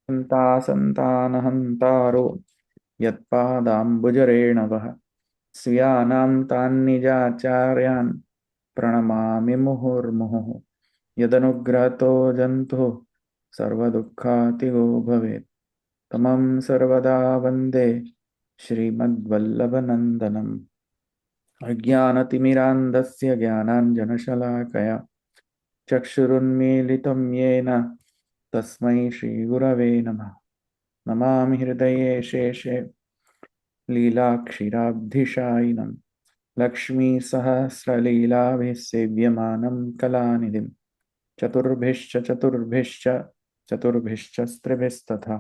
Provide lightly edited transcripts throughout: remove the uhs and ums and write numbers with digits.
सन्तासन्तानहन्तारो यत्पादाम्बुजरेणवः स्वीयानां तान्निजाचार्यान् प्रणमामि मुहुर्मुहुः यदनुग्रहतो जन्तुः सर्वदुःखातिगो भवेत् तमं सर्वदा वन्दे श्रीमद्वल्लभनन्दनम् अज्ञानतिमिरान्धस्य ज्ञानाञ्जनशलाकया चक्षुरुन्मीलितं येन तस्मै श्रीगुरवे नमः। नमामि हृदये शेषे लीलाक्षीराब्धिशायिनं लक्ष्मीसहस्रलीलाभिः सेव्यमानं कलानिधिं चतुर्भिश्च स्त्रिभिस्तथा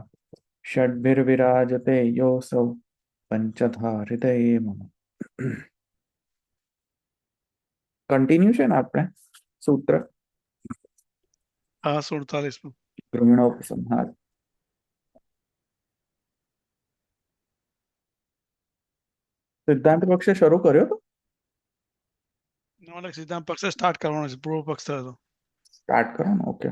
षड्भिर्विराजते योऽसौ पंचधा हृदये मम। कंटिन्यूशन आपने सूत्र हाँ 47 में गृहिणोपसंहार। सिद्धांत पक्ष શરૂ કર્યો તો સિદ્ધાંત પક્ષ સ્ટાર્ટ કરવાનો છે, પૂર્વ પક્ષ થયો હતો. સ્ટાર્ટ કરો ને. ઓકે.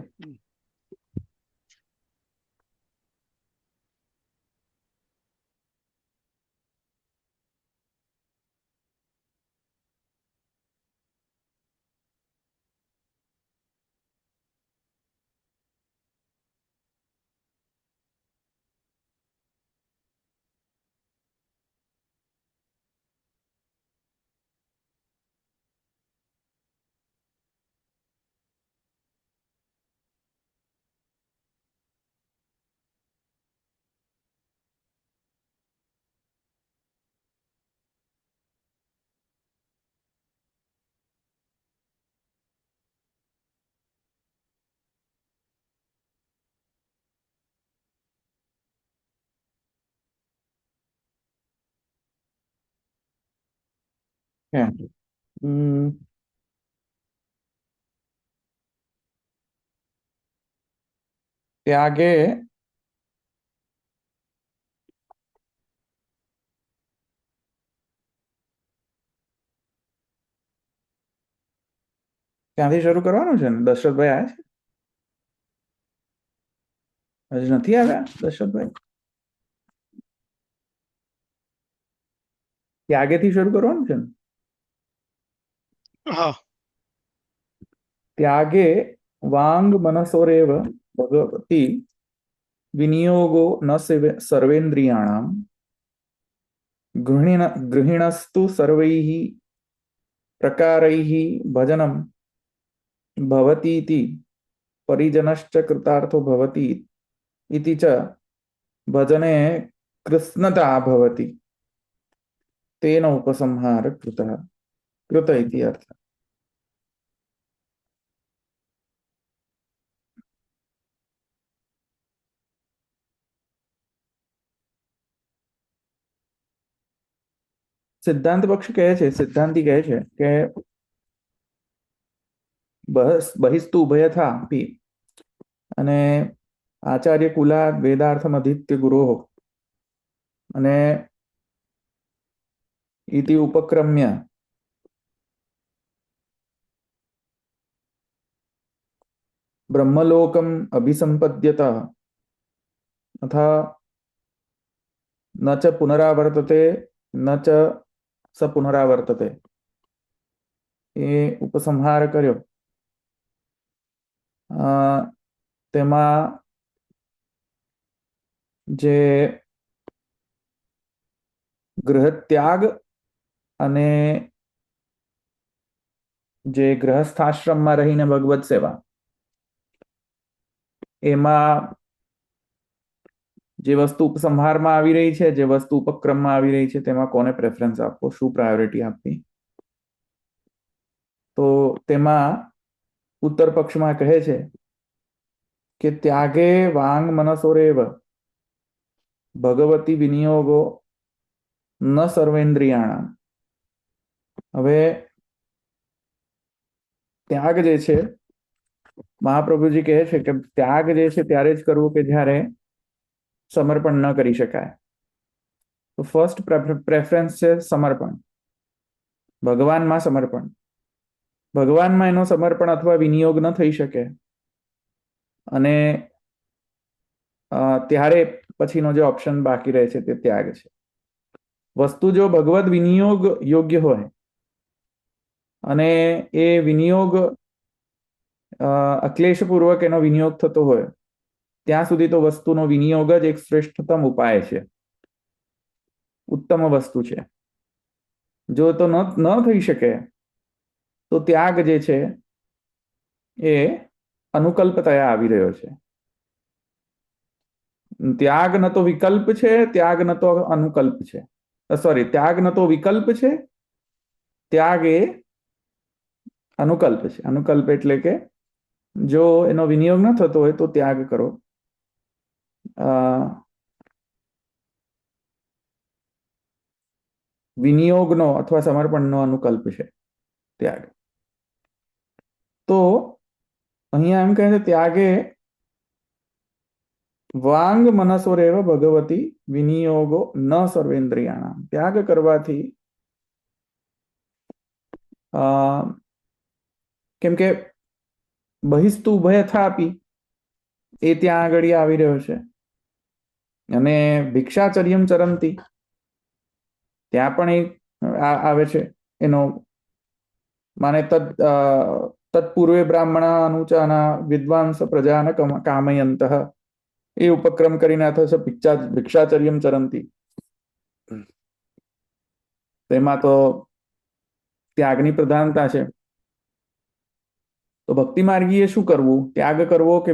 ત્યાગે ત્યાંથી શરૂ કરવાનું છે ને. દશરથભાઈ આવ્યા છે? હજી નથી આવ્યા દશરથભાઈ? ત્યાગેથી શરૂ કરવાનું છે ને. हाँ त्यागे वांग मनसोरेव भगवती विनियोगो न सर्वेन्द्रियाणां गृहिणस्तु सर्वैः प्रकारैः भजनं भवतीति परिजनश्च कृतार्थो भवति इति च भजने कृत्स्नता भवति तेन उपसंहार कृतः कृत इति अर्थः। સિદ્ધાંત પક્ષ કહે છે, સિદ્ધાંતિ કહે છે કે બહિસ્તુ ઉભયથા અપી અને આચાર્ય કુલાદ વેદાર્થમ અધિત્ય ગુરોઃ અને ઇતિ ઉપક્રમ્ય ब्रह्मलोकम अभिसंपद्यत तथा न च पुनरावर्तते न च स पुनरावर्तते એ ઉપસંહાર કર્યો. તેમાં જે ગૃહત્યાગ અને જે ગૃહસ્થાશ્રમમાં રહીને ભગવત સેવા, એમાં જે વસ્તુ ઉપસંહારમાં આવી રહી છે, જે વસ્તુ ઉપક્રમમાં આવી રહી છે, તેમાં કોને પ્રેફરન્સ આપવો, શું પ્રાયોરિટી આપવી. તો તેમાં ઉત્તર પક્ષમાં કહે છે કે ત્યાગે વાંગ મનસોરેવ ભગવતી વિનિયોગો ન સર્વેન્દ્રિયાણામ. હવે ત્યાગ જે છે, મહાપ્રભુજી કહે છે કે ત્યાગ જે છે ત્યારે જ કરવું કે જ્યારે સમર્પણ ન કરી શકાય. તો ફર્સ્ટ પ્રેફરન્સ છે સમર્પણ, ભગવાનમાં સમર્પણ. ભગવાનમાં એનો સમર્પણ અથવા વિનિયોગ ન થઈ શકે અને ત્યારે પછીનો જે ઓપ્શન બાકી રહે છે તે ત્યાગ છે. વસ્તુ જો ભગવદ વિનિયોગ યોગ્ય હોય અને એ વિનિયોગ અક્લેશપૂર્વક એનો વિનિયોગ થતો હોય ત્યાં સુધી તો વસ્તુનો વિનિયોગ જ એક શ્રેષ્ઠતમ ઉપાય છે, ઉત્તમ વસ્તુ છે. જો તો ન થઈ શકે તો ત્યાગ જે છે એ અનુકલ્પતયા આવી રહ્યો છે. ત્યાગ ન તો વિકલ્પ છે, ત્યાગ ન તો અનુકલ્પ છે. સોરી, ત્યાગ ન તો વિકલ્પ છે, ત્યાગ એ અનુકલ્પ છે. અનુકલ્પ એટલે કે જો એનો વિનિયોગ ન થતો હોય તો ત્યાગ કરો. વિનિયોગનો અથવા સમર્પણનો અનુકલ્પ છે ત્યાગ. તો અહીંયા એમ કહે છે ત્યાગે વાંગ મનસોરેવ ભગવતી વિનિયોગો ન સર્વેન્દ્રિયાણામ. ત્યાગ કરવાથી કેમ કે બહિસ્તુ ઉભયથાપી એ ત્યાં આગળ આવી રહ્યો છે, અને ભિક્ષાચર્યમ ચરંતી ત્યાં પણ એક આવે છે. એનો માને તત્પૂર્વે બ્રાહ્મણા અનુચાના વિદ્વાંસ પ્રજાન કામયંત એ ઉપક્રમ કરીને અથવા ભિક્ષાચર્યમ ચરંતી, તેમાં તો ત્યાગની પ્રધાનતા છે. તો ભક્તિ માર્ગીએ શું કરવું? ત્યાગ કરવો કે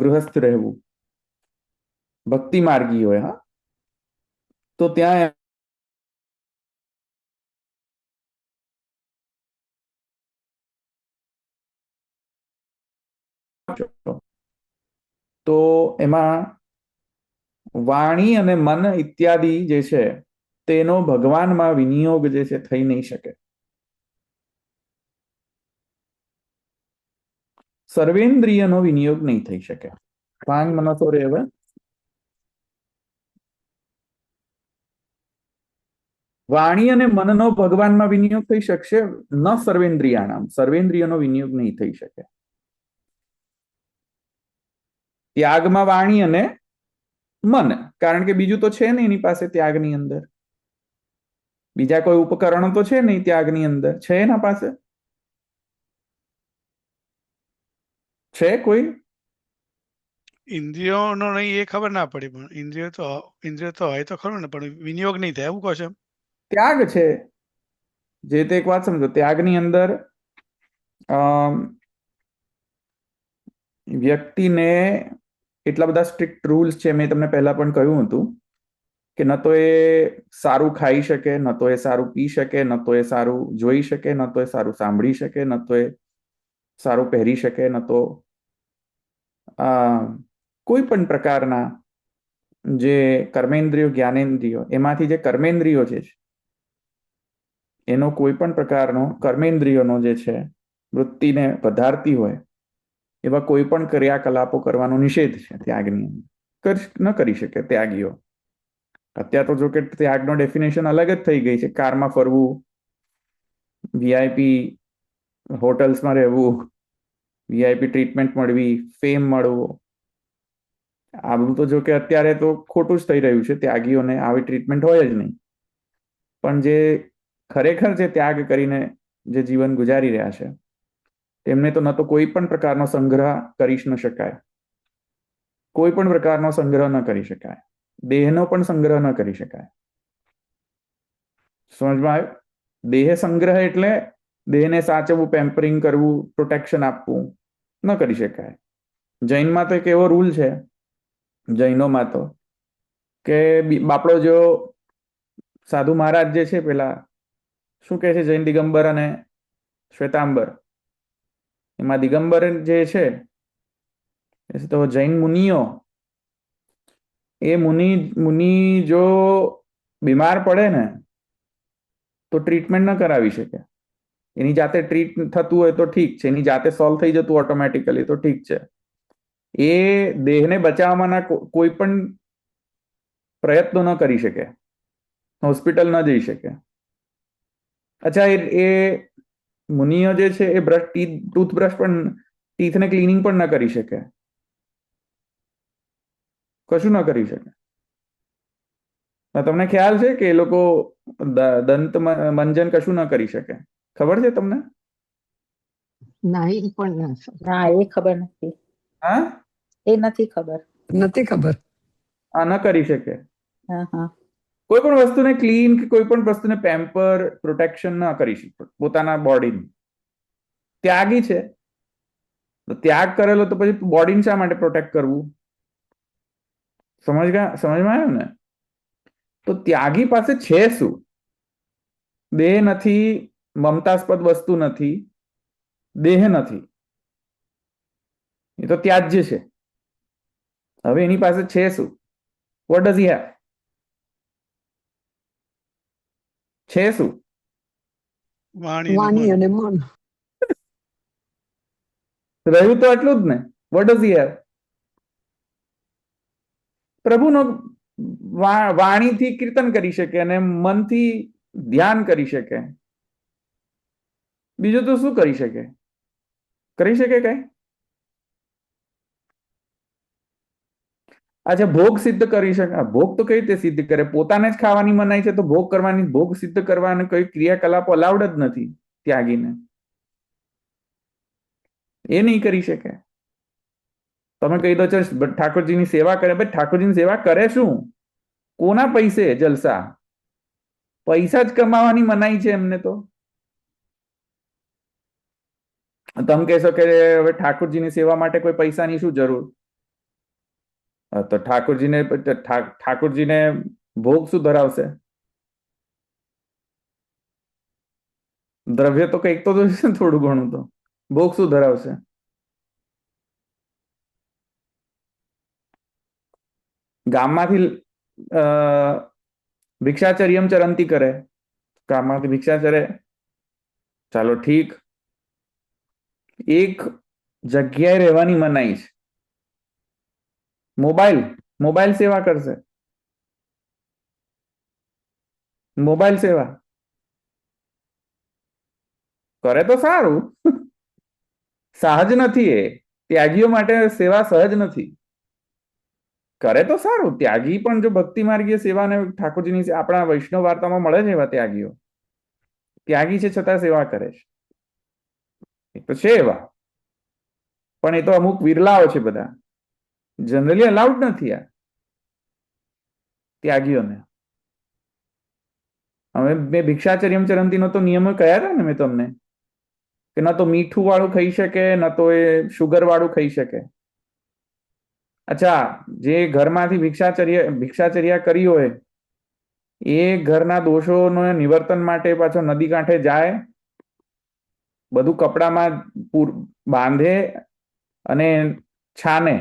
ગૃહસ્થ રહેવું? ભક્તિ માર્ગી હોય હા, તો ત્યાં તો એમાં વાણી અને મન ઇત્યાદિ જે છે તેનો ભગવાનમાં વિનિયોગ જે છે થઈ નહીં શકે. સર્વેન્દ્રિયનો વિનિયોગ નહીં થઈ શકે. ભાંગ મનસો રેવ વાણી અને મનનો ભગવાનમાં વિનિયોગ થઈ શકશે, ન સર્વેન્દ્રિયાનામ. સર્વેન્દ્રિયનો વિનિયોગ નહીં થઈ શકે. ત્યાગમાં વાણી અને મન, કારણ કે બીજું તો છે નહીં એની પાસે ત્યાગની અંદર. બીજા કોઈ ઉપકરણો તો છે નહીં ત્યાગની અંદર. છે એના પાસે? છે કોઈ? ઇન્દ્રિયોનો નહીં એ ખબર ના પડી, પણ ઇન્દ્રિય તો હોય તો ખરું ને, પણ વિનિયોગ નહીં થાય એવું કહો છો એમ? ત્યાગ છે. જે તે એક વાત સમજો, ત્યાગની અંદર વ્યક્તિને એટલા બધા સ્ટ્રિક્ટ રૂલ્સ છે. મેં તમને પહેલા પણ કહ્યું હતું કે ન તો એ સારું ખાઈ શકે, ન તો એ સારું પી શકે, ન તો એ સારું જોઈ શકે, ન તો એ સારું સાંભળી શકે, ન તો એ સારું પહેરી શકે, ન તો કોઈ પણ પ્રકારના જે કર્મેન્દ્રિયો જ્ઞાનેન્દ્રિયો, એમાંથી જે કર્મેન્દ્રિયો છે એનો કોઈ પણ પ્રકારનો કર્મેન્દ્રિયોનો જે છે વૃત્તિને વધારતી હોય એવા કોઈ પણ ક્રિયાકલાપો કરવાનો નિષેધ છે ત્યાગની અંદર. ન કરી શકે ત્યાગીઓ. અત્યારે તો જો કે ત્યાગનો ડેફિનેશન અલગ જ થઈ ગઈ છે. કારમાં ફરવું, વીઆઈપી હોટલ્સમાં રહેવું, વીઆઈપી ટ્રીટમેન્ટ મળવી, ફેમ મળવો, આ બધું તો જો કે અત્યારે તો ખોટું જ થઈ રહ્યું છે. ત્યાગીઓને આવી ટ્રીટમેન્ટ હોય જ નહીં. પણ જે ખરેખર જે ત્યાગ કરીને જે જીવન ગુજારી રહ્યા છે તેમને તો ન તો કોઈ પણ પ્રકારનો સંગ્રહ કરી ન શકાય, કોઈ પણ પ્રકારનો સંગ્રહ ન કરી શકાય, દેહનો પણ સંગ્રહ ન કરી શકાય. સમજમાં આવ્યું? દેહ સંગ્રહ એટલે દેહને સાચવવું, પેમ્પરિંગ કરવું, પ્રોટેક્શન આપવું ન કરી શકાય. જૈનમાં તો એક એવો રૂલ છે, જૈનોમાં તો, કે બાપડો જો સાધુ મહારાજ જે છે પેલા શું કહે છે, જૈન દિગંબર અને શ્વેતાંબર, એમાં દિગંબર જે છે તો જૈન મુનિઓ, એ મુનિ જો બીમાર પડે ને તો ટ્રીટમેન્ટ ન કરાવી શકે. એની જાતે ટ્રીટ થતું હોય તો ઠીક છે, એની જાતે સોલ્વ થઈ જતું ઓટોમેટિકલી તો ઠીક છે. એ દેહને બચાવવાના કોઈ પણ પ્રયત્નો ન કરી શકે, હોસ્પિટલ ન જઈ શકે. અચ્છા, એ મુનિઓ જે છે એ ટૂથબ્રશ પણ ટીથને ક્લિનિંગ પણ ન કરી શકે, કશું ન કરી શકે. તમને ખ્યાલ છે કે એ લોકો દંત મંજન કશું ન કરી શકે? ખબર છે તમને? ના એ પણ ના સર. ના એ ખબર નથી, હા, એ નથી ખબર. નથી ખબર. આ ન કરી શકે. હા હા કોઈ પણ વસ્તુને ક્લીન કે કોઈ પણ વસ્તુને પેમ્પર પ્રોટેક્શન ના કરી શકે પોતાના બોડીની. ત્યાગી છે તો ત્યાગ કરેલો તો પછી બોડીને શા માટે પ્રોટેક્ટ કરવું? સમજમાં આવ્યું ને? તો ત્યાગી પાસે છે શું? દેહ નથી, મમતાસ્પદ વસ્તુ નથી, દેહ નથી, એ તો ત્યાજ્ય છે. હવે એની પાસે છે શું? Vote does he have? છે શું? વાણી અને મન. રહ્યું તો એટલું જ ને. What does he have? પ્રભુનો વાણીથી કીર્તન કરી શકે અને મનથી ધ્યાન કરી શકે. બીજું તો શું કરી શકે? કરી શકે કઈ? અચ્છા, ભોગ સિદ્ધ કરી શકે. ભોગ તો કઈ રીતે સિદ્ધ કરે? પોતાને જ ખાવાની મનાઈ છે તો ભોગ કરવાની, ભોગ સિદ્ધ કરવાના કોઈ ક્રિયાકલાપો અલાઉડ જ નથી ત્યાગીને. એ નહીં કરી શકે. તમે કહી દો છો ઠાકોરજીની સેવા કરે, ભાઈ ઠાકોરજીની સેવા કરે શું? કોના પૈસે જલસા? પૈસા જ કમાવાની મનાઈ છે એમને તો. તમે કહેશો કે હવે ઠાકોરજીની સેવા માટે કોઈ પૈસાની શું જરૂર? તો ઠાકોરજીને ભોગ શું ધરાવશે? દ્રવ્ય તો કંઈક તો જોઈશે ને, થોડું ઘણું તો. ભોગ શું ધરાવશે? ગામમાંથી ભિક્ષાચર્યમ ચરંતી કરે, ગામમાંથી ભિક્ષા ચરે, ચાલો ઠીક. એક જગ્યાએ રહેવાની મનાઈ છે. મોબાઈલ સેવા કરશે? મોબાઈલ સેવા કરે તો સારું. સહજ નથી. એ ત્યાગીઓ માટે સેવા સહજ નથી. કરે તો સારું. ત્યાગી પણ જો ભક્તિ માર્ગીય સેવાને ઠાકોરજીની આપણા વૈષ્ણવ વાર્તામાં મળે છે એવા ત્યાગીઓ. ત્યાગી છે છતાં સેવા કરે છે, એ તો છે એવા. પણ એ તો અમુક વિરલાઓ છે, બધા જનરલી અલાઉડ નથી આ ત્યાગીઓને. હવે મેં ભિક્ષાચર્યમ ચરંતીનો તો નિયમો કયા હતા ને મેં તમને, કે ન તો મીઠું વાળું ખાઈ શકે, ન તો એ શુગર વાળું ખાઈ શકે. અચ્છા, જે ઘરમાંથી ભિક્ષાચર્યા કરી હોય એ ઘરના દોષોનો નિવર્તન માટે પાછો નદી કાંઠે જાય, બધું કપડામાં બાંધે અને છાને.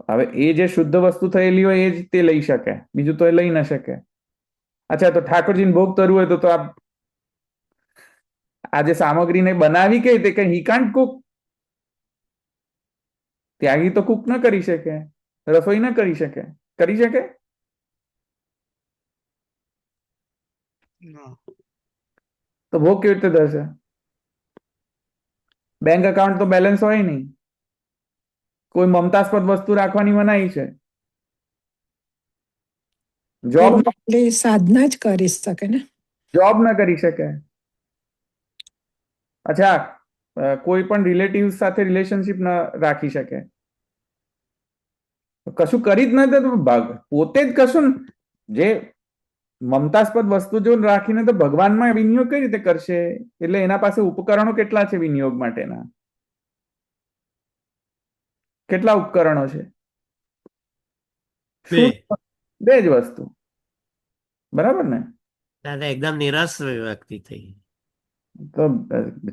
હવે એ જે શુદ્ધ વસ્તુ થયેલી હોય એ જ તે લઈ શકે, બીજું તો એ લઈ ન શકે. અચ્છા, તો ઠાકોરજીને ભોગ તરવું હોય તો આ જે સામગ્રીને બનાવી કઈ તે કઈ હી કાન્ટ કુક. ત્યાગી તો કુક ન કરી શકે, રસોઈ ન કરી શકે. કરી શકે? તો ભોગ કેવી રીતે થશે? બેંક એકાઉન્ટ તો બેલેન્સ હોય નહીં. કોઈ મમતાસ્પદ વસ્તુ રાખવાની મનાઈ છે. જોબ એટલે સાધના જ કરી શકે ને. જોબ ન કરી શકે. અચ્છા, કોઈ પણ રિલેટિવ સાથે રિલેશનશિપ ન રાખી શકે. કશું કરી જ નથી, પોતે જ કશું. જે મમતાસ્પદ વસ્તુ જો રાખીને તો ભગવાનમાં વિનિયોગ કઈ રીતે કરશે? એટલે એના પાસે ઉપકરણો કેટલા છે વિનિયોગ માટેના? કેટલા ઉપકરણો છે? બે જ વસ્તુ. બરાબર ને? એકદમ નિરાશ વ્યક્તિ થઈ. તો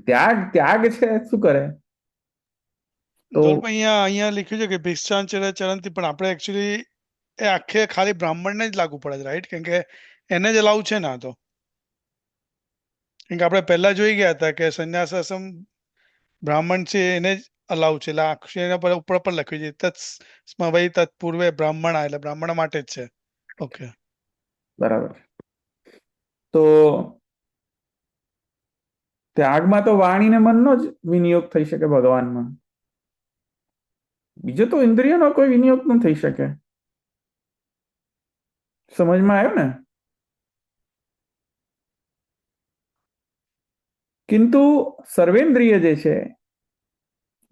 ત્યાગ છે, શું કરે? તો અહીંયા લખ્યું છે કે ભિક્ષાચર્ય ચરંતી, પણ આપણે એકચ્યુઅલી એ આખે ખાલી બ્રાહ્મણને જ લાગુ પડે છે, રાઈટ? કેમ કે એને જ અલાઉ છે ને આ તો. કેમ કે આપણે પહેલા જોઈ ગયા હતા કે સંન્યાસ આશ્રમ બ્રાહ્મણ છે એને જ અલાઉ છે, એટલે અક્ષર એના પર ઉપર પર લખ્યું છે તત્સ્મવૈ તત્પૂર્વે બ્રાહ્મણ, એટલે બ્રાહ્મણ માટે જ છે. ઓકે, બરાબર. તો ત્યાગમાં તો વાણી ને મનનો જ વિનિયોગ થઈ શકે ભગવાનમાં, બીજો તો ઇન્દ્રિયનો કોઈ વિનિયોગ ન થઈ શકે. સમજમાં આવ્યું ને? કિંતુ સર્વેન્દ્રિય જે છે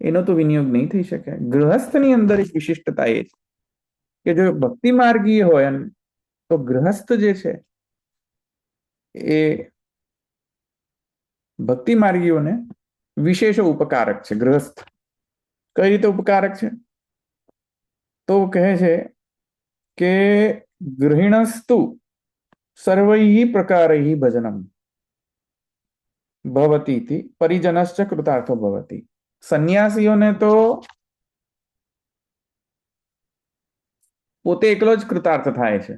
એનો તો વિનિયોગ નહીં થઈ શકે. ગૃહસ્થની અંદર એક વિશિષ્ટતા એ છે કે જો ભક્તિ માર્ગીય હોય તો ગૃહસ્થ જે છે એ ભક્તિ માર્ગીઓને વિશેષ ઉપકારક છે. ગૃહસ્થ કઈ રીતે ઉપકારક છે? તો કહે છે કે ગૃહિણસ્તુ સર્વૈ પ્રકારૈ ભજનમ ભવતી ઇતિ પરિજનશ્ચ કૃતાર્થો ભવતી. સંન્યાસીઓને તો પોતે એકલો જ કૃતાર્થ થાય છે.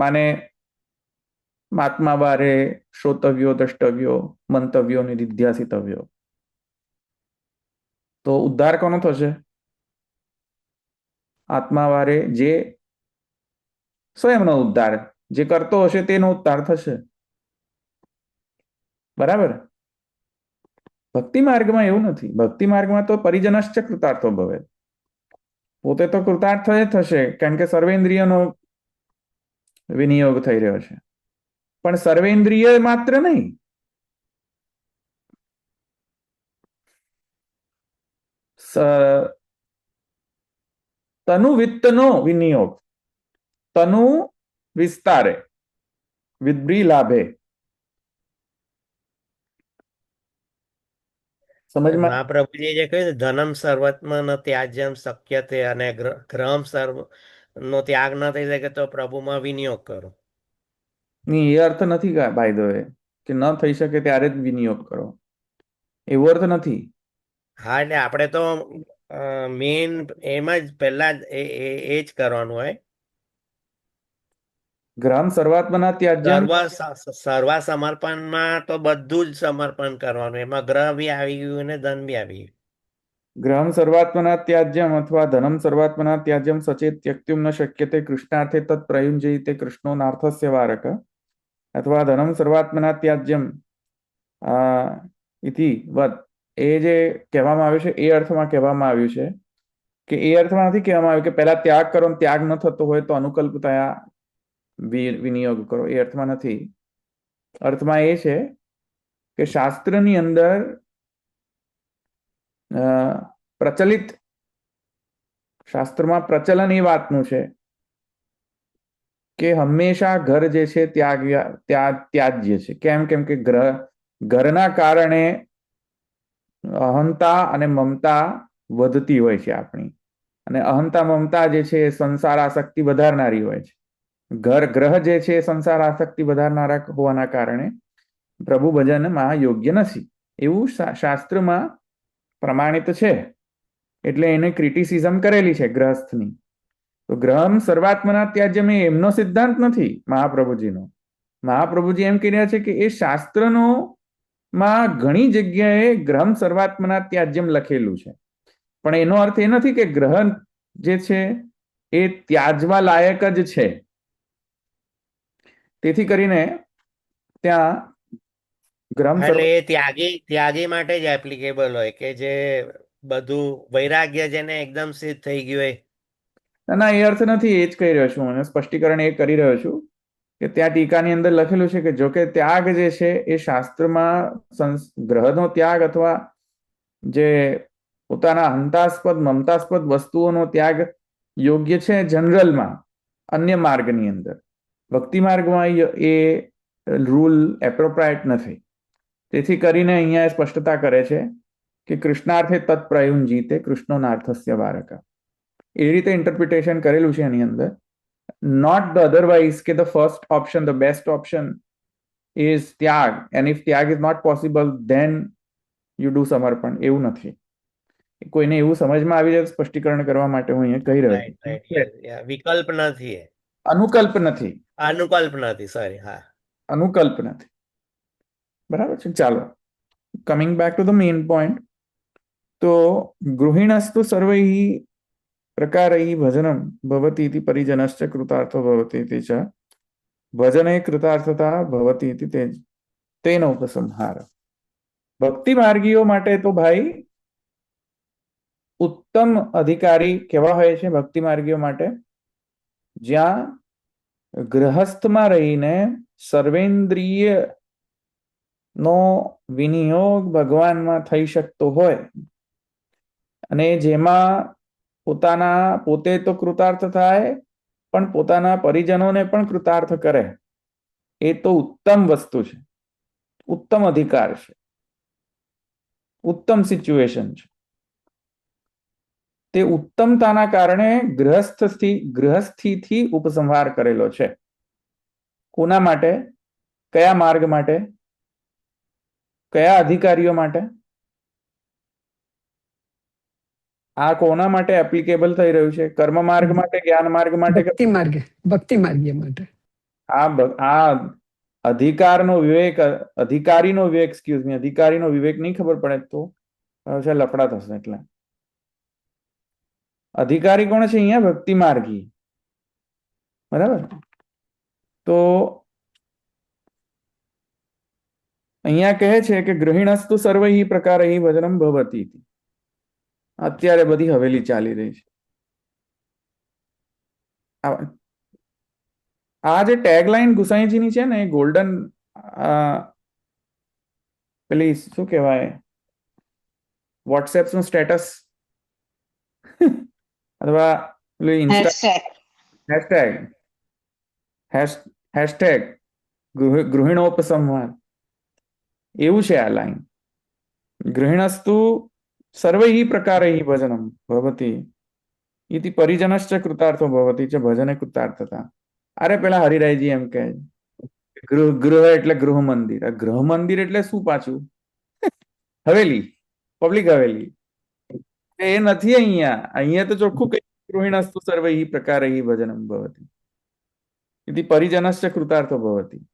માને મહાત્મા બારે શ્રોતવ્યો, દ્રષ્ટવ્યો, મંતવ્યો, નિધિધ્યાસિતવ્યો. તો ઉદ્ધાર કોનો થશે? આત્મા વારે જે સ્વયંનો ઉદ્ધાર જે કરતો હશે તેનો ઉદ્ધાર થશે. બરાબર? ભક્તિ માર્ગમાં એવું નથી. ભક્તિ માર્ગમાં તો પરિજનશ્ચ કૃતાર્થો ભવે. પોતે તો કૃતાર્થ જ થશે કારણ કે સર્વેન્દ્રિયનો વિનિયોગ થઈ રહ્યો છે. પણ સર્વેન્દ્રિય માત્ર નહીં, તનુ વિત્તનો વિનિયોગ, તનુ વિસ્તારે, વિદ્રી લાભે. સમજમાં? મહાપ્રભુજી જે કહ્યું ધનમ સર્વત્મ ન ત્યાજ્યમ શક્યતે અને ગ્રહમ સર્વ નો ત્યાગ ન થઈ શકે તો પ્રભુમાં વિનિયોગ કરો. નહીં, એ અર્થ નથી ભાઈ દો કે ન થઈ શકે ત્યારે જ વિનિયોગ કરો, એવો અર્થ નથી. હા, એટલે આપણે તો મેઇન એમ જ પહેલા એ જ કરવાનું હોય. ગ્રહમ સર્વાત્મના ત્યાજ્યમ, સર્વ સમર્પણમાં તો બધું જ સમર્પણ કરવાનું, એમાં ગ્રહ બી આવી ગયું અને ધન બી આવી ગયું. ગ્રહમ સર્વાત્મના ત્યાજ્યમ અથવા ધનમ સર્વાત્મના ત્યાજ્યમ સચેત ત્યક્તુમ ન શક્યતે કૃષ્ણાર્થે તત્ પ્રયુંજયતે કૃષ્ણો નાર્થસ્ય વારક અથવા ધનમ સર્વાત્મના ત્યાજ્યમ ઇતિ વદ. એ જે કહેવામાં આવ્યું છે એ અર્થમાં કહેવામાં આવ્યું છે કે એ અર્થમાં નથી કહેવામાં આવ્યું કે પહેલા ત્યાગ કરો, ત્યાગ ન થતો હોય તો અનુકલ્પતયા વિનિયોગ કરો, એ અર્થમાં નથી. અર્થમાં એ છે કે શાસ્ત્રની અંદર પ્રચલિત, શાસ્ત્રમાં પ્રચલન એ વાતનું છે કે હંમેશા ઘર જે છે ત્યાજ્ય છે. કેમ કે ઘરના કારણે અહંતા અને મમતા વધતી હોય છે આપણી, અને અહંતા મમતા જે છે એ સંસાર આસક્તિ વધારનારી હોય છે. ગ્રહ જે છે એ સંસાર આસક્તિ વધારનારા હોવાના કારણે પ્રભુ ભજનમાં યોગ્ય નથી એવું શાસ્ત્રમાં પ્રમાણિત છે. એટલે એને ક્રિટિસિઝમ કરેલી છે ગ્રહસ્થની. તો ગ્રહમ સર્વાત્મના ત્યાજ્યમ એ એમનો સિદ્ધાંત નથી મહાપ્રભુજીનો. મહાપ્રભુજી એમ કહી રહ્યા છે કે એ શાસ્ત્રનો માં ઘણી જગ્યાએ ગ્રહમ સર્વાત્મના ત્યાજ્યમ લખેલું છે, પણ એનો અર્થ એ નથી કે ગ્રહ જે છે એ ત્યાજવા લાયક જ છે. તેથી કરીને ત્યાં ગ્રહમ એટલે એ ત્યાગી માટે જ એપ્લિકેબલ હોય કે જે બધું વૈરાગ્ય જેને એકદમ સિદ્ધ થઈ ગયું હોય. ના, એ અર્થ નથી, એ જ કહી રહ્યો છું, અને સ્પષ્ટીકરણ એ કરી રહ્યો છું કે ત્યાં ટીકાની અંદર લખેલું છે કે જો કે ત્યાગ જે છે એ શાસ્ત્રમાં ગ્રહનો ત્યાગ અથવા જે પોતાના હંતાસ્પદ મમતાસ્પદ વસ્તુઓનો ત્યાગ યોગ્ય છે જનરલમાં, અન્ય માર્ગની અંદર. ભક્તિ માર્ગમાં એ રૂલ એપ્રોપ્રાઇટ નથી. તેથી કરીને અહીંયા સ્પષ્ટતા કરે છે કે કૃષ્ણાર્થે તત્પ્રયુંજીતે કૃષ્ણોનાર્થસ્ય વારક. એ રીતે ઇન્ટરપ્રિટેશન કરેલું છે એની અંદર. નોટ ધ અધરવાઇઝ કે the first option, the best option is ત્યાગ, એન્ડ ઇફ ત્યાગ is not possible then you do સમર્પણ, એવું નથી. કોઈને એવું સમજમાં આવી જાય સ્પષ્ટીકરણ કરવા માટે હું અહીંયા કહી રહ્યો છું. વિકલ્પ નથી, અનુકલ્પ નથી, અનુકલ્પ નથી, સોરી. હા, અનુકલ્પ નથી. બરાબર છે. ચાલો, coming back to the main point. તો ગૃહિણસ્તુ સર્વૈ પ્રકારૈ ભજનમ ભવતી ઇતિ પરિજનશ્ચ કૃતાર્થો ભવતી ઇતિ ચ ભજને કૃતાર્થતા ભવતી ઇતિ તેનો ઉપસંહાર. ભક્તિ માર્ગીઓ માટે તો ભાઈ ઉત્તમ અધિકારી કેવા હોય છે? ભક્તિ માર્ગીઓ માટે જ્યાં ગ્રહસ્થમાં રહીને સર્વેન્દ્રિય નો વિનિયોગ ભગવાનમાં થઈ શકતો હોય અને જેમાં પોતે તો કૃતાર્થ થાય પણ પોતાના પરિજનોને પણ કૃતાર્થ કરે, એ તો ઉત્તમ વસ્તુ છે, ઉત્તમ અધિકાર છે, ઉત્તમ સિચ્યુએશન છે. તે ઉત્તમતાના કારણે ગ્રહસ્થીથી ઉપસંહાર કરેલો છે. કોના માટે? કયા માર્ગ માટે? કયા અધિકારીઓ માટે? આ કોના માટે એપ્લિકેબલ થઈ રહ્યું છે? કર્મ માર્ગ માટે, જ્ઞાન માર્ગ માટે? ભક્તિ માર્ગીય માટે. આ અધિકારીનો વિવેક નહીં ખબર પડે તો લફડા થશે. એટલે અધિકારી કોણ છે અહીંયા? ભક્તિ માર્ગી. બરાબર. તો અહીંયા કહે છે કે ગૃહિણસ્તુ સર્વૈ પ્રકારૈ ભજનમ ભવતી. અત્યારે બધી હવેલી ચાલી રહી છે. આ જે ટેગલાઇન ગુસાઈજીની છે ને, એ ગોલ્ડન પેલી શું કહેવાય, વોટ્સએપ નું સ્ટેટસ અથવા હેશટેગ ગૃહિણોપસંહાર, એવું છે આ લાઈન. ગૃહિણસ્તુ સર્વૈ પ્રકારૈ ભજનમ ભવતી ઇતિ પરિજનશ્ચ કૃતાર્થો ભવતી ચ ભજને કૃતાર્થતા. અરે પેલા હરિરાયજી એમ કહે ગૃહ એટલે ગૃહ મંદિર. આ ગૃહ મંદિર એટલે શું પાછું? હવેલી, પબ્લિક હવેલી. એ નથી અહીંયા તો ચોખ્ખું કઈ ગૃહિણસ્તુ સર્વૈ પ્રકારૈ ભજનમ ભવતી ઇતિ પરિજનશ્ચ કૃતાર્થો ભવતી.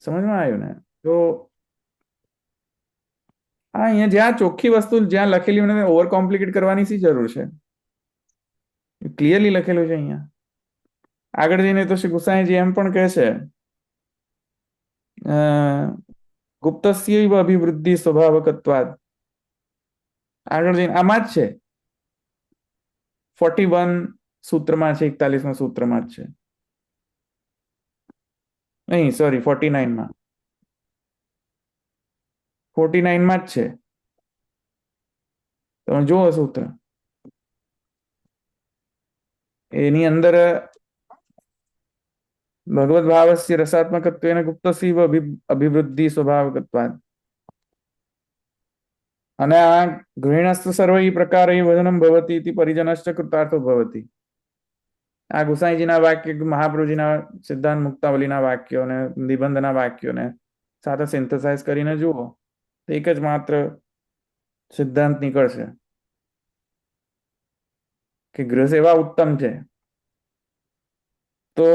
સમજમાં આવ્યું ને? તો અહીંયા જ્યાં ચોખ્ખી વસ્તુ જ્યાં લખેલી મને ઓવર કોમ્પ્લિકેટ કરવાની શી જરૂર છે? ક્લિયરલી લખેલું છે અહીંયા. આગળ જઈને તો શ્રી ગુસાઈજી એમ પણ કહે છે ગુપ્તસ્યૈવ અભિવૃદ્ધિ સ્વભાવકત્વાદ. આગળ જઈને આમાં જ છે, 41 સૂત્રમાં છે, 41માં સૂત્રમાં જ છે. નહીં, સોરી, 49માં જ છે. તમે જુઓ સૂત્ર, એની અંદર ભગવદ ભાવસ્ય રસાત્મકત્વેન ગુપ્તસ્યૈવ અભિવૃદ્ધિ સ્વભાવકત્વાદ. અને આ ગૃહિણસ્તુ સર્વૈ પ્રકારૈ ભજનમ ભવતી ઇતિ પરિજનશ્ચ કૃતાર્થો ભવતી. આ ગુસાઈજીના વાક્ય, મહાપ્રભુજીના સિદ્ધાંત મુક્તાવલીના વાક્યોને, નિબંધના વાક્યોને સાથે સિન્થેસાઇઝ કરીને જુઓ, એક જ માત્ર સિદ્ધાંત નીકળશે કે ગૃહ સેવા ઉત્તમ છે. તો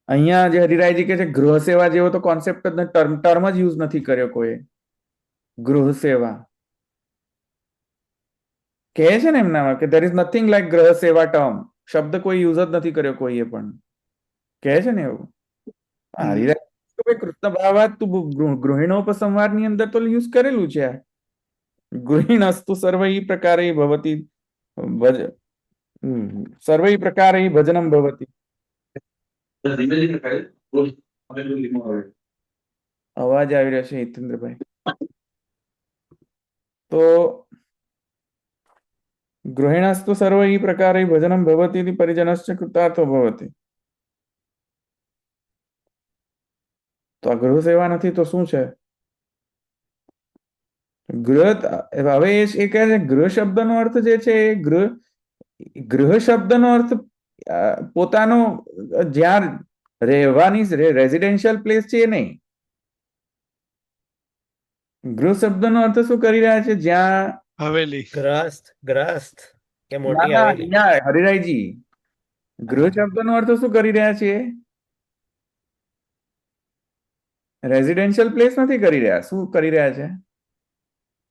અહીંયા જે હરિરાયજી કહે છે ગૃહ સેવા જેવો તો કોન્સેપ્ટ જ ટર્મ જ યુઝ નથી કર્યો કોઈ. ગૃહ સેવા કહે છે ને એમનામાં કે there is nothing like ગ્રહ સેવા ટર્મ. શબ્દ કોઈ યુઝ જ નથી કર્યો કોઈએ પણ. કહે છે ને એવું. હરિરાય કૃષ્ણ ભાવાત તું ગૃહિણોપસંહાર ની અંદર તો યુઝ કરેલું છે. ગૃહિણસ્તુ સર્વૈ પ્રકારૈ ભવતી સર્વૈ પ્રકારૈ ભજનમ ભવતી. અવાજ આવી રહ્યો છે હિતેન્દ્રભાઈ. તો ગૃહિણસ્તુ સર્વૈ પ્રકારૈ ભજનમ ભવતી ઇતિ પરિજનશ્ચ કૃતાર્થો ભવતી. તો આ ગૃહ સેવા નથી તો શું છે? ગ્રહ, હવે એ કહે છે ગૃહ શબ્દનો અર્થ જે છે એ ગૃહ શબ્દનો અર્થ પોતાનો જ્યાં રહેવાની રેઝિડેન્શિયલ પ્લેસ છે એ નહીં. ગૃહ શબ્દનો અર્થ શું કરી રહ્યા છે? જ્યાં હવેલી, ગ્રસ્ત કે મોટી હવેલી. હરિરાયજી, ગૃહ શબ્દનો અર્થ શું કરી રહ્યા છે? રેઝિડેન્શિયલ પ્લેસ નથી કરી રહ્યા. શું કરી રહ્યા છે?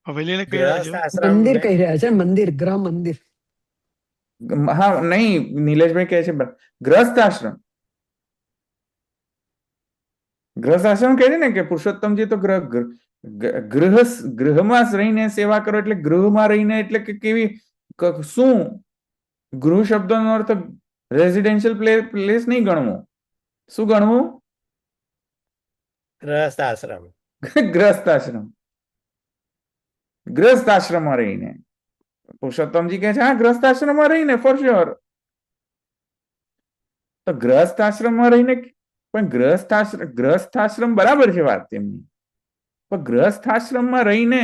હવેલીને કહી રહ્યા ગ્રસ્ત છે. આશ્રમ મંદિર કહી રહ્યા છે. મંદિર, ગ્રહ મંદિર. હા નહીં, નિલેશભાઈ કહે છે ગ્રસ્ત આશ્રમ. ગ્રસ્ત આશ્રમ કહે છે ને કે પુરુષોત્તમજી તો ગૃહમાં રહીને સેવા કરો એટલે ગૃહમાં રહીને એટલે કે કેવી શું ગૃહ શબ્દનો અર્થ રેઝિડેન્શિયલ પ્લેસ નહીં ગણવું. શું ગણવું? ગ્રહસ્થ આશ્રમ. ગ્રસ્ત આશ્રમ. ગ્રસ્ત આશ્રમમાં રહીને પુરુષોત્તમજી કહે છે હા ગ્રસ્ત આશ્રમમાં રહીને ફોર શ્યોર. તો ગ્રસ્ત આશ્રમમાં રહીને પણ ગ્રસ્ત આશ્રમ બરાબર છે વાત તેમની, પણ ગ્રસ્ત આશ્રમમાં રહીને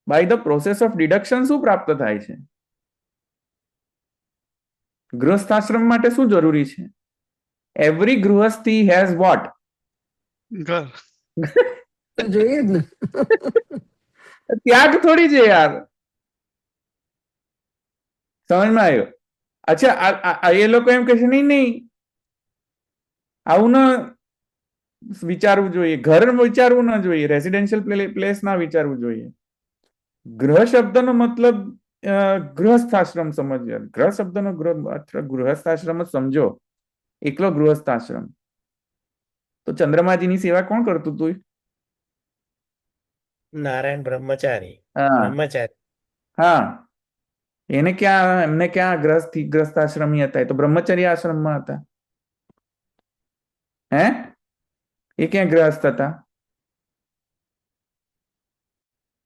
by the process of deduction શું પ્રાપ્ત થાય છે? ગૃહસ્થ આશ્રમ માટે શું જરૂરી છે? એવરી ગૃહસ્થી હેઝ વોટ? ઘર. તો જોઈએ જ ને. ત્યાગ થોડી છે યાર. સમજમાં આવ્યો? અચ્છા એ લોકો એમ કહે છે નહીં નહીં આવું ન વિચારવું જોઈએ, ઘર વિચારવું ના જોઈએ, રેસિડેન્શિયલ પ્લેસ ના વિચારવું જોઈએ. ગ્રહ શબ્દનો મતલબ ગૃહસ્થ આશ્રમ સમજ્યો. ગ્રહ શબ્દનો ગૃહસ્થ આશ્રમ જ સમજો, એકલો ગૃહસ્થ આશ્રમ. તો ચંદ્રમાજીની સેવા કોણ કરતું હતું? નારાયણ બ્રહ્મચારી. હા બ્રહ્મચારી. હા, એમને ક્યાં ગ્રસ્ત આશ્રમી હતા? એ તો બ્રહ્મચર્ય આશ્રમમાં હતા. હે એ ક્યાં ગ્રસ્ત હતા?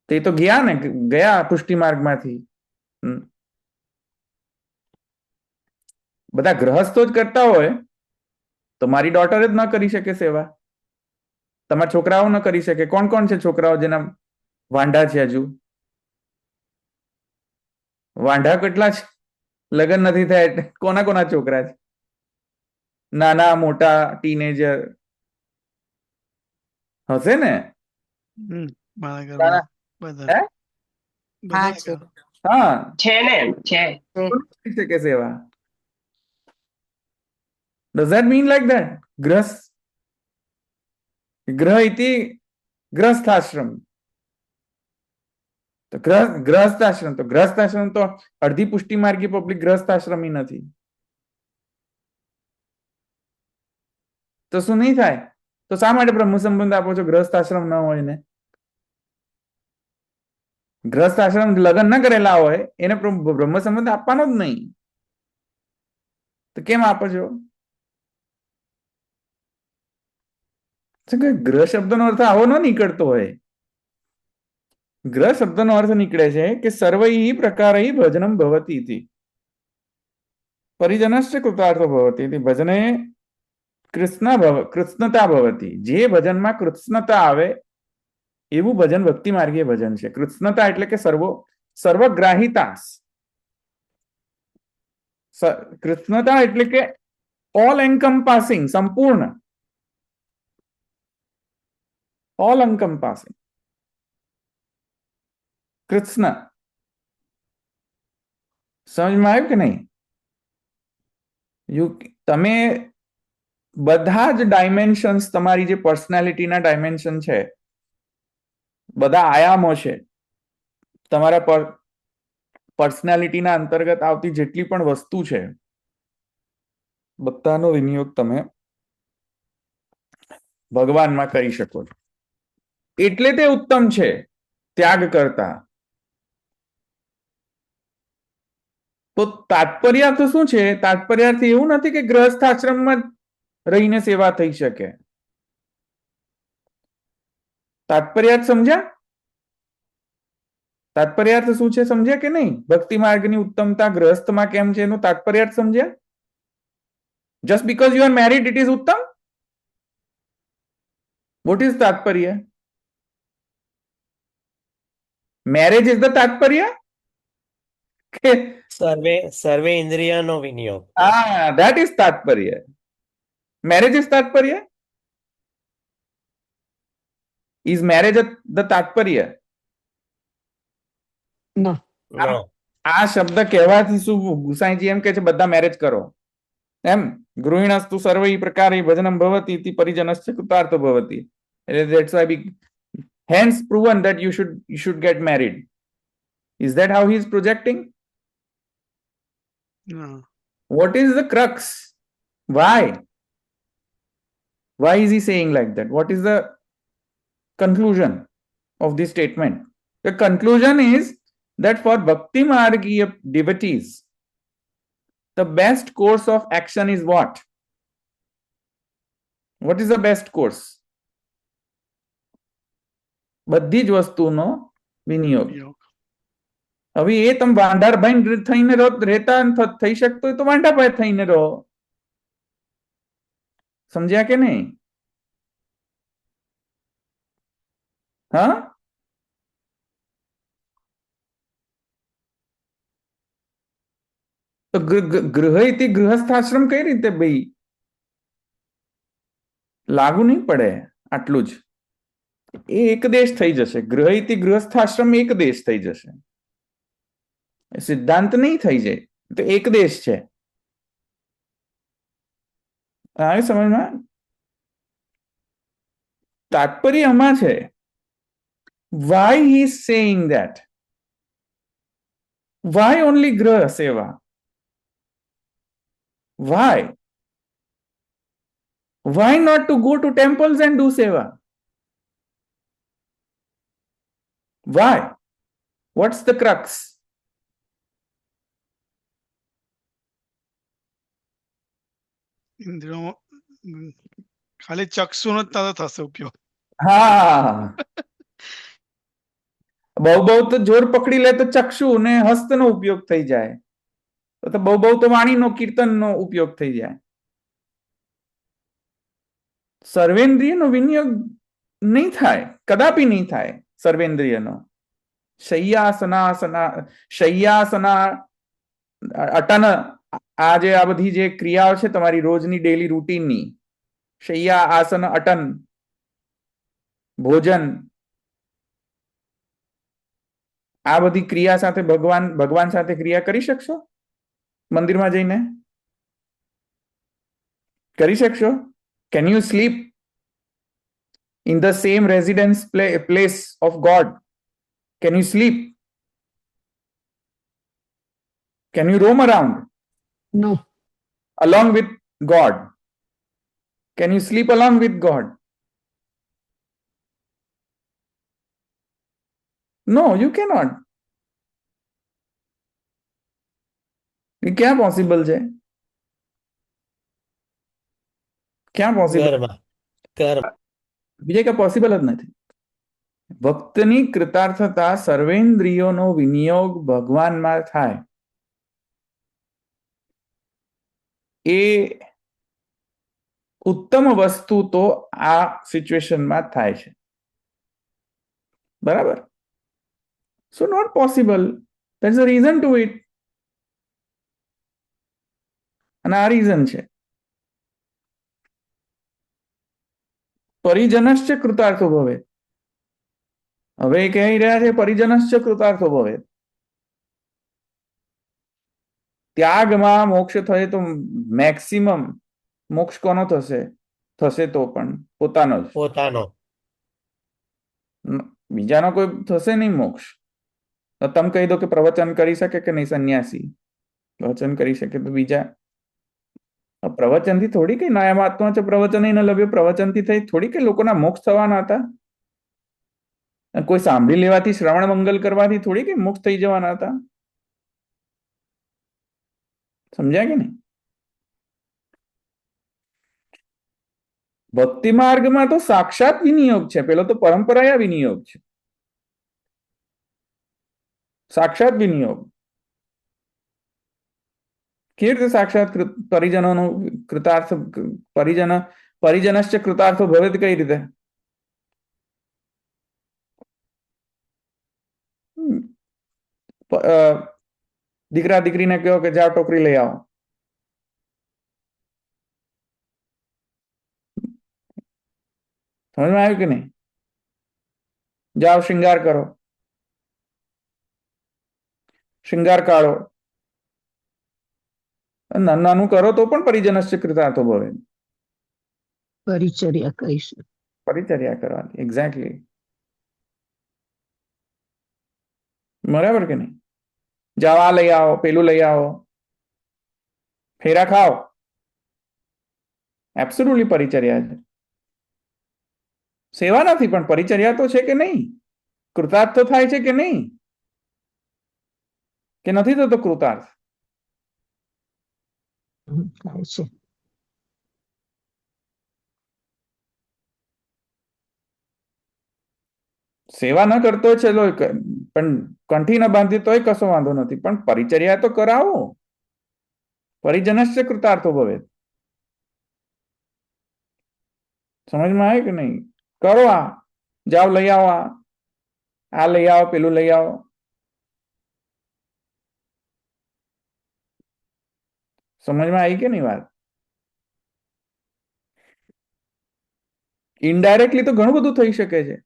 તે તો ગયા ને, ગયા પુષ્ટિ માર્ગમાંથી. બધા ગ્રહસ્થો જ કરતા હોય તો મારી ડોટર જ ન કરી શકે સેવા, તમારા છોકરાઓ ન કરી શકે. કોણ કોણ છે છોકરાઓ જેના વાંઢા છે? હજુ વાંઢા કેટલા છે? લગ્ન નથી થાય એટલે કોના કોના છોકરા છે? નાના મોટા ટીનેજર હશે ને? મારા ઘરમાં બધા હે? બધા છે. ઘર. હા છે ને છે. કોણ કરી શકે સેવા? Does that mean like that? ગ્રહ ઇતિ ગ્રસ્થ આશ્રમ. તો ગ્રસ્થ આશ્રમ તો અડધી પુષ્ટિ માર્ગી પબ્લિક ગ્રસ્થ આશ્રમી નથી. તો શું નહીં થાય? તો શા માટે બ્રહ્મ સંબંધ આપો છો ગ્રસ્થ આશ્રમ ન હોય ને? ગ્રસ્થ આશ્રમ લગ્ન ન કરેલા હોય એને બ્રહ્મ સંબંધ આપવાનો જ નહીં. તો કેમ આપો છો? ગ્રહ શબ્દનો અર્થ આવો ન નીકળતો હોય. ગ્રહ શબ્દનો અર્થ નીકળે છે કે સર્વૈ પ્રકારૈ ભજનમ ભવતી ઇતિ પરિજનશ્ચ કૃતાર્થો ભવતી ઇતિ ભજને કૃત્સ્નતા ભવતી. જે ભજનમાં કૃત્સ્નતા આવે એવું ભજન ભક્તિ માર્ગીય ભજન છે. કૃત્સ્નતા એટલે કે સર્વગ્રાહિતા. કૃત્સ્નતા એટલે કે ઓલ એન્કમ્પાસિંગ, સંપૂર્ણ, ઓલ એન્કમ્પાસિંગ. કૃત્સ્ન સમજમાં આવ્યું કે નહીં? તમે બધા જ ડાયમેન્શન્સ, તમારી જે પર્સનાલિટીના ડાયમેન્શન છે, બધા આયામો છે, તમારા પર્સનાલિટીના અંતર્ગત આવતી જેટલી પણ વસ્તુ છે બધાનો વિનિયોગ તમે ભગવાનમાં કરી શકો છો. એટલે તે ઉત્તમ છે ત્યાગ કરતા. તો તાત્પર્યાર્થ શું છે? તાત્પર્યાર્થ એવું નથી કે ગ્રહસ્થ આશ્રમમાં રહીને સેવા થઈ શકે. તાત્પર્યાર્થ સમજ્યા? તાત્પર્યાર્થ શું છે સમજ્યા કે નહીં? ભક્તિ માર્ગની ઉત્તમતા ગ્રહસ્થમાં કેમ છે એનું તાત્પર્યાર્થ સમજ્યા? Just because you are married it is ઉત્તમ? વોટ ઇઝ તાત્પર્ય? મેરેજ ઇઝ ધ તાત્પર્ય? સર્વે ઇન્દ્રિયનો વિનિયોગ. that is તાત્પર્ય. Marriage is તાત્પર્ય? Is marriage the તાત્પર્ય? ના. No. આ શબ્દ કહેવાથી શું ગુસાઈજી એમ કે છે બધા મેરેજ કરો એમ? ગૃહિણસ્તુ સર્વૈ પ્રકારે ભજનમ ભવતી ઇતિ પરિજનશ્ચ કૃતાર્થો ભવતી. That's why hence proven that you should get married. Is that how he is projecting? હા. What is the crux? Why? Why is he saying like that? What is the conclusion of this statement? The conclusion is that for Bhakti Margiya devotees, the best course of action is what? What is the best course? બધી જ વસ્તુનો વિનિયોગ. યોગ. હવે એ તમે વાંઢાર ભાઈ થઈને રહેતા થઈ શકતો હોય તો વાંઢા ભાઈ થઈને રહો. સમજ્યા કે નહીં? હા, તો ગૃહથી ગૃહસ્થાશ્રમ કઈ રીતે ભાઈ લાગુ નહીં પડે? આટલું જ. એ એક દેશ થઈ જશે. ગૃહથી ગૃહસ્થાશ્રમ એક દેશ થઈ જશે. સિદ્ધાંત નહીં થઈ જાય, તો એક દેશ છે. આવે સમજમાં? તાત્પર્ય આમાં છે. Why he is saying that? Why only Grah Seva? Why? Why not to go to temples and do seva? Why? What's the crux? ઇન્દ્રિયો ખાલી ચક્ષુનો જ તારો થશે ઉપયોગ. હા, બહુ તો જોર પકડી લે તો ચક્ષુ ને હસ્તનો ઉપયોગ થઈ જાય, તો બહુ તો વાણીનો કીર્તનનો ઉપયોગ થઈ જાય. સર્વેન્દ્રિયનો વિનિયોગ નહીં થાય, કદાપી નહીં થાય સર્વેન્દ્રિયનો. શય્યાસના અટન, આ જે આ બધી જે ક્રિયાઓ છે તમારી રોજની ડેલી રૂટીનની, શય્યા આસન અટન, ભોજન, આ બધી ક્રિયા સાથે ભગવાન સાથે ક્રિયા કરી શકશો? મંદિરમાં જઈને કરી શકશો? Can you sleep in the same residence place of God? Can you sleep? Can you roam around No. along with God? Can you sleep along with God? No, you cannot. એ ક્યાં પોસિબલ છે? ક્યાં possible? બીજે ક્યાં possible જ નથી. ભક્તની કૃતાર્થતા સર્વેન્દ્રિયોનો વિનિયોગ ભગવાનમાં થાય, એ ઉત્તમ વસ્તુ તો આ સિચ્યુએશનમાં થાય છે. બરાબર? So not possible. That's a reason to it. અને આ રીઝન છે. પરિજનશ્ચ કૃતાર્થો ભવે. હવે કહી રહ્યા છે પરિજનશ્ચ કૃતાર્થો ભવે. ત્યાગમાં મોક્ષ થયે તો મેક્સિમમ મોક્ષ કોનો થશે? થશે તો પણ પોતાનો જ. પોતાનો. બીજાનો કોઈ થશે નહીં મોક્ષ. તો તમે કહી દો કે પ્રવચન કરી શકે કે નહીં સંન્યાસી? પ્રવચન કરી શકે તો બીજા પ્રવચનથી થોડી કઈ નાયામાત્મા છે પ્રવચન ન લભ્યો, પ્રવચનથી થઈ થોડી કઈ લોકોના મોક્ષ થવાના હતા? કોઈ સાંભળી લેવાથી, શ્રવણ મંગલ કરવાથી થોડી કઈ મોક્ષ થઈ જવાના હતા? સમજ્યા કે નહીં? ભક્તિ માર્ગમાં તો સાક્ષાત વિનિયોગ છે. પેલો તો પરંપરાયા વિનિયોગ છે, સાક્ષાત વિનિયોગ. કેવી રીતે સાક્ષાત પરિજનોનો કૃતાર્થ, પરિજનશ્ચ કૃતાર્થો ભવેત કઈ રીતે? દીકરા દીકરીને કહો કે જાઓ ટોકરી લઈ આવો. સમજમાં આવ્યું કે નહીં? જાઓ શ્રૃંગાર કરો, શ્રૃંગાર કાઢો. નાનું કરો તો પણ પરિજનશ્ચ કૃતાર્થો ભવે. પરિચર્યા કહીશું. પરિચર્યા કરવાની. એક્ઝેક્ટલી. બરાબર કે નહીં? જાઓ આ લઈ આવો, પેલું લઈ આવો. ફેરા ખાઓ, એબ્સોલ્યુટલી પરિચર્યા છે. સેવા નથી, પણ પરિચર્યા તો છે કે નહીં? કૃતાર્થ તો થાય છે કે નહીં? કે નથી થતો કૃતાર્થ? થાય છે. સેવા ન કરતો હોય ચલો, પણ કંઠી ન બાંધી તોય કશો વાંધો નથી, પણ પરિચર્યા તો કરાવો. પરિજનશ્ચ કૃતાર્થો ભવે. સમજમાં આવે કે નહીં? કરો, આ જાઓ લઈ આવો, આ લઈ આવો, પેલું લઈ આવો. સમજમાં આવી કે નહીં વાત? ઇનડાયરેક્ટલી તો ઘણું બધું થઈ શકે છે.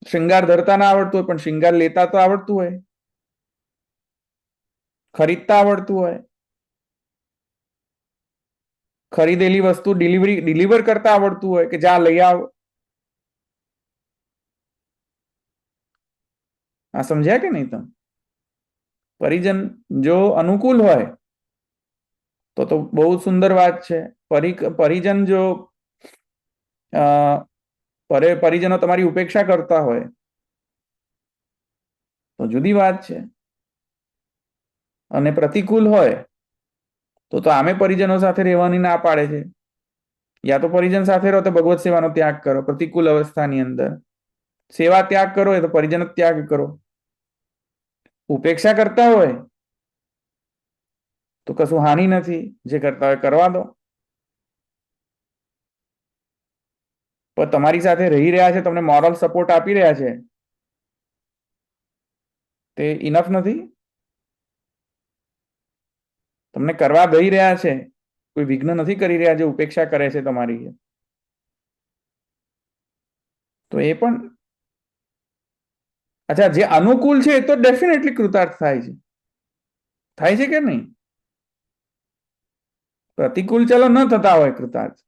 શૃંગાર ધરતા ના આવડતું હોય, પણ શૃંગાર લેતા તો આવડતું હોય, ખરીદતા આવડતું હોય, ખરીદેલી વસ્તુ ડિલિવર કરતા આવડતું હોય કે જા લઈ આવ. આ સમજ્યા કે નહીં તમે? પરિજન જો અનુકૂળ હોય તો બહુ સુંદર વાત છે. પરિજન જો પરિજનો તમારી ઉપેક્ષા કરતા હોય તો જુદી વાત છે. અને પ્રતિકૂળ હોય તો આમે પરિજનો સાથે રહેવાની ના પાડે છે. યા તો પરિજન સાથે રહો તો ભગવત સેવાનો ત્યાગ કરો. પ્રતિકૂળ અવસ્થાની અંદર સેવા ત્યાગ કરો એ તો પરિજન ત્યાગ કરો. ઉપેક્ષા કરતા હોય તો કશું હાનિ નથી, જે કરતા હોય કરવા દો. પણ તમારી સાથે રહી રહ્યા છે, તમને મોરલ સપોર્ટ આપી રહ્યા છે, તે ઇનફ નથી? તમને કરવા દઈ રહ્યા છે, કોઈ વિઘ્ન નથી કરી રહ્યા, જે ઉપેક્ષા કરે છે તમારી, તો એ પણ અચ્છા જે અનુકૂળ છે એ તો ડેફિનેટલી કૃતાર્થ થાય છે. થાય છે કે નહીં? પ્રતિકૂળ ચલો ન થતા હોય કૃતાર્થ,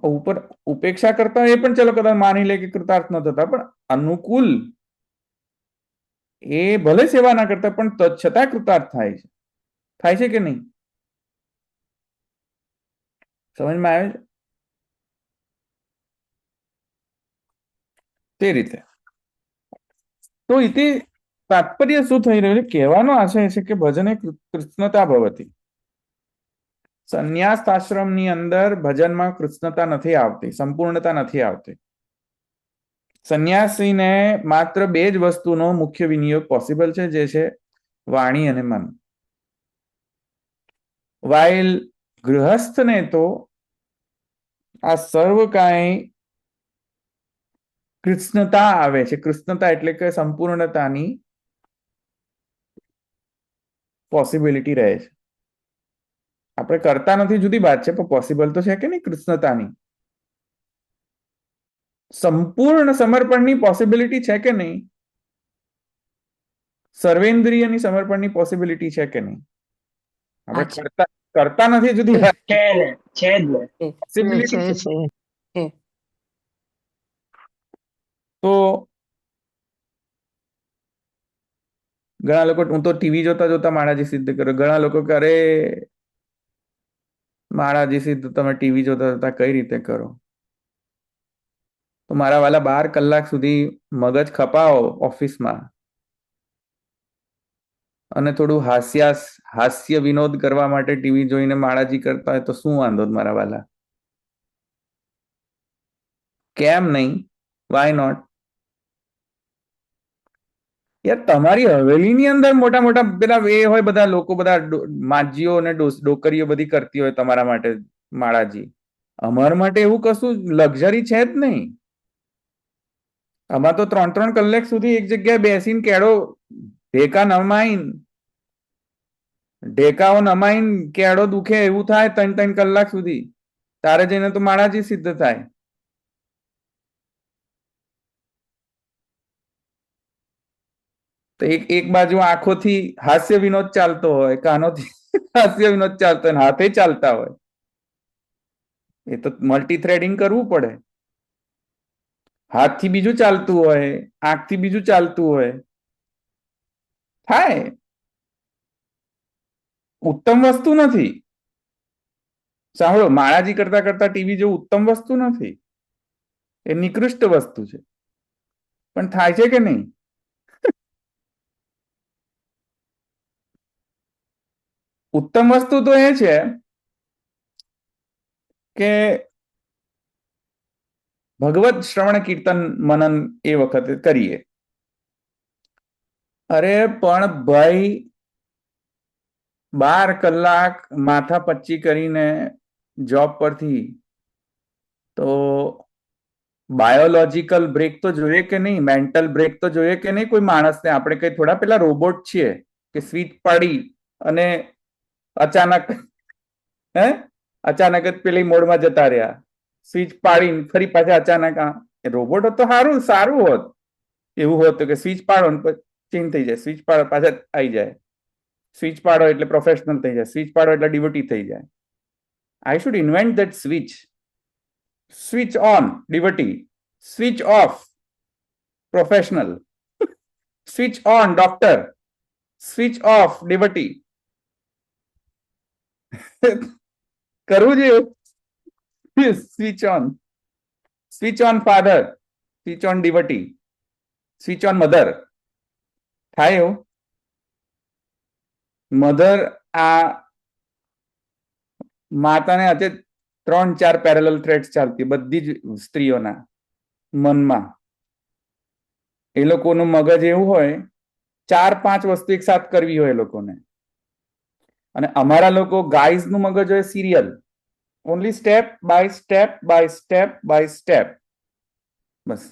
ઉપર ઉપેક્ષા કરતા હોય એ પણ ચલો કદાચ માની લે કે કૃતાર્થ ન થતા, પણ અનુકૂળ એ ભલે સેવા ના કરતા પણ છતાં કૃતાર્થ થાય છે. થાય છે કે નહીં? સમજમાં આવે છે? તે રીતે તો ઇતિ તાત્પર્ય શું થઈ રહ્યું છે? કહેવાનો આશય છે કે ભજને કૃષ્ણતા ભવતી. સંન્યાસ આશ્રમની અંદર ભજનમાં કૃષ્ણતા નથી આવતી, સંપૂર્ણતા નથી આવતી. સંન્યાસીને માત્ર બે જ વસ્તુનો મુખ્ય વિનિયોગ પોસિબલ છે, જે છે વાણી અને મન. વાઇલ ગૃહસ્થને તો આ સર્વ કાંઈ કૃષ્ણતા આવે છે. કૃષ્ણતા એટલે કે સંપૂર્ણતાની પોસિબિલિટી રહે છે. આપણે કરતા નથી જુદી વાત છે, પણ પોસિબલ તો છે કે નહીં? કૃષ્ણતાની સંપૂર્ણ સમર્પણની પોસિબિલિટી છે કે નહીં? સર્વેન્દ્રિયની સમર્પણની પોસિબિલિટી છે કે નહીં? આપણે કરતા નથી જુદી વાત છે ને, છે જ ને. Possibility છે, છે. છે. તો ઘણા લોકો, હું તો ટીવી જોતા જોતા માળાજી સિદ્ધ કર્યો. ઘણા લોકો કરે માળાજી સિદ્ધ તમે ટીવી જોતા જોતા કઈ રીતે કરો? તો મારા વાલા 12 કલાક સુધી મગજ ખપાવો ઓફિસમાં અને થોડું હાસ્ય વિનોદ કરવા માટે ટીવી જોઈને માળાજી કરતા હોય તો શું વાંધો મારા વાલા? કેમ નહીં? Why not? યાર તમારી હવેલીની અંદર મોટા મોટા પેલા એ હોય, બધા લોકો, બધા માજીઓ અને ડોકરીઓ બધી કરતી હોય તમારા માટે માળાજી. અમારા માટે એવું કશું લક્ઝરી છે જ નહીં. આમાં તો 3-3 કલાક સુધી એક જગ્યાએ બેસીને કેળો ઢેકાઓ નમાઈને કેળો દુખે એવું થાય 3-3 કલાક સુધી. તારે જઈને તો માળાજી સિદ્ધ થાય. તો એક બાજુ આંખોથી હાસ્ય વિનોદ ચાલતો હોય, કાનોથી હાસ્ય વિનોદ ચાલતો હોય, હાથે ચાલતા હોય. એ તો મલ્ટી થ્રેડિંગ કરવું પડે. હાથથી બીજું ચાલતું હોય, આંખથી બીજું ચાલતું હોય, થાય. ઉત્તમ વસ્તુ નથી. સાંભળો, માળાજી કરતા કરતા ટીવી જેવું ઉત્તમ વસ્તુ નથી, એ નિકૃષ્ટ વસ્તુ છે. પણ થાય છે કે નહીં? ઉત્તમ વસ્તુ તો એ છે કે ભગવત શ્રવણ કીર્તન મનન એ વખતે કરીએ. અરે પણ ભાઈ 12 કલાક માથા પચ્ચી કરીને જોબ પરથી તો બાયોલોજીકલ બ્રેક તો જોઈએ કે નહીં, મેન્ટલ બ્રેક તો જોઈએ કે નહીં કોઈ માણસને? આપણે કઈ થોડા પેલા રોબોટ છીએ કે સ્વિચ પાડી અને અચાનક અચાનક જ પેલી મોડમાં જતા રહ્યા, સ્વિચ પાડીને ફરી પાછા અચાનક. રોબોટ હોત તો સારું હોત. એવું હોત કે સ્વિચ પાડો ને ચેન્જ થઈ જાય, સ્વિચ પાડો પાછા આવી જાય, સ્વિચ પાડો એટલે પ્રોફેશનલ થઈ જાય, સ્વિચ પાડો એટલે ડિવોટી થઈ જાય. I should invent that switch. Switch on devotee, switch off professional, switch on doctor, switch off devotee. કરવું જોઈએ. Switch on father, switch on devotee, switch on mother. થાય એવું? મધર આ માતાને આજે 3-4 પેરેલલ થ્રેડ્સ ચાલતી બધી જ સ્ત્રીઓના મનમાં. એ લોકોનું મગજ એવું હોય 4-5 વસ્તુ એક સાથ કરવી હોય એ લોકોને. અને અમારા લોકો ગાઈઝ નું મગજ હોય serial, only step by step by step by step. બસ